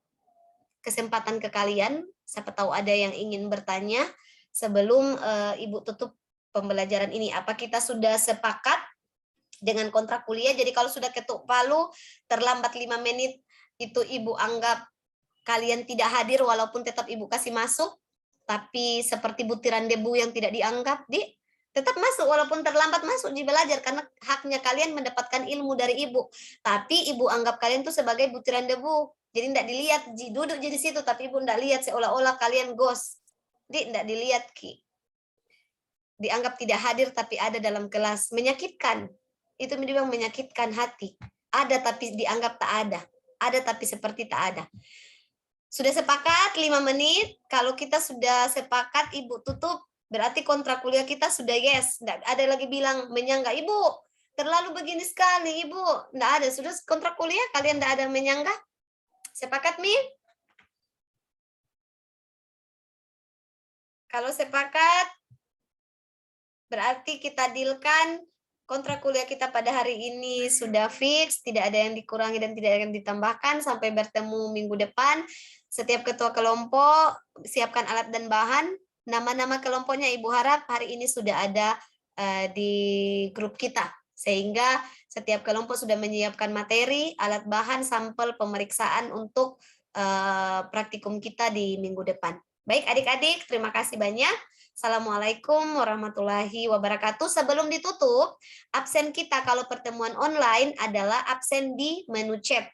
kesempatan ke kalian. Siapa tahu ada yang ingin bertanya sebelum Ibu tutup pembelajaran ini. Apa kita sudah sepakat dengan kontrak kuliah? Jadi kalau sudah ketuk palu terlambat 5 menit itu Ibu anggap kalian tidak hadir walaupun tetap Ibu kasih masuk, tapi seperti butiran debu yang tidak dianggap, tetap masuk walaupun terlambat masuk di belajar karena haknya kalian mendapatkan ilmu dari Ibu. Tapi Ibu anggap kalian tuh sebagai butiran debu. Jadi tidak dilihat, duduk di situ tapi Ibu tidak lihat, seolah-olah kalian ghost. Tidak dilihat, dianggap tidak hadir tapi ada dalam kelas, menyakitkan. Itu memang menyakitkan hati. Ada tapi dianggap tak ada. Ada tapi seperti tak ada. Sudah sepakat 5 menit. Kalau kita sudah sepakat Ibu tutup, berarti kontrak kuliah kita sudah yes. Nggak ada lagi bilang menyanggah, Ibu terlalu begini sekali, Ibu. Nggak ada. Sudah kontrak kuliah, kalian nggak ada menyanggah. Sepakat, Mi? Kalau sepakat, berarti kita dealkan kontrak kuliah kita pada hari ini sudah fix, tidak ada yang dikurangi dan tidak ada yang ditambahkan. Sampai bertemu minggu depan. Setiap ketua kelompok siapkan alat dan bahan. Nama-nama kelompoknya Ibu harap hari ini sudah ada di grup kita. Sehingga setiap kelompok sudah menyiapkan materi, alat bahan, sampel pemeriksaan untuk praktikum kita di minggu depan. Baik adik-adik, terima kasih banyak. Assalamualaikum warahmatullahi wabarakatuh. Sebelum ditutup, absen kita kalau pertemuan online adalah absen di menu chat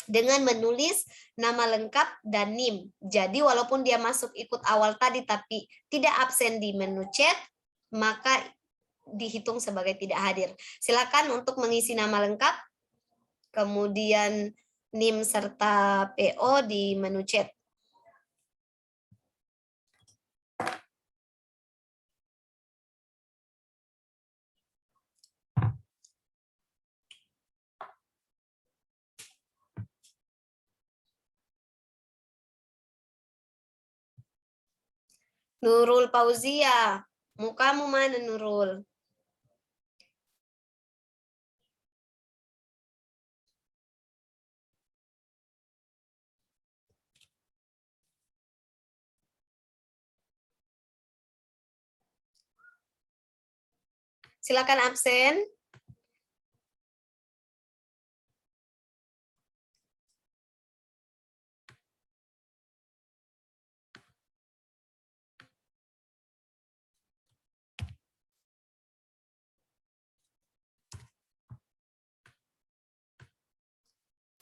dengan menulis nama lengkap dan NIM. Jadi walaupun dia masuk ikut awal tadi tapi tidak absen di menu chat, maka dihitung sebagai tidak hadir. Silakan untuk mengisi nama lengkap, kemudian NIM serta PO di menu chat. Nurul Fauzia, mukamu mana Nurul? Silakan absen.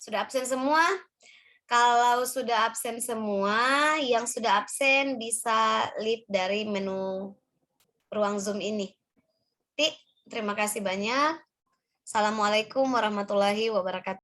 Sudah absen semua? Kalau sudah absen semua, yang sudah absen bisa leave dari menu ruang Zoom ini. Terima kasih banyak. Assalamualaikum warahmatullahi wabarakatuh.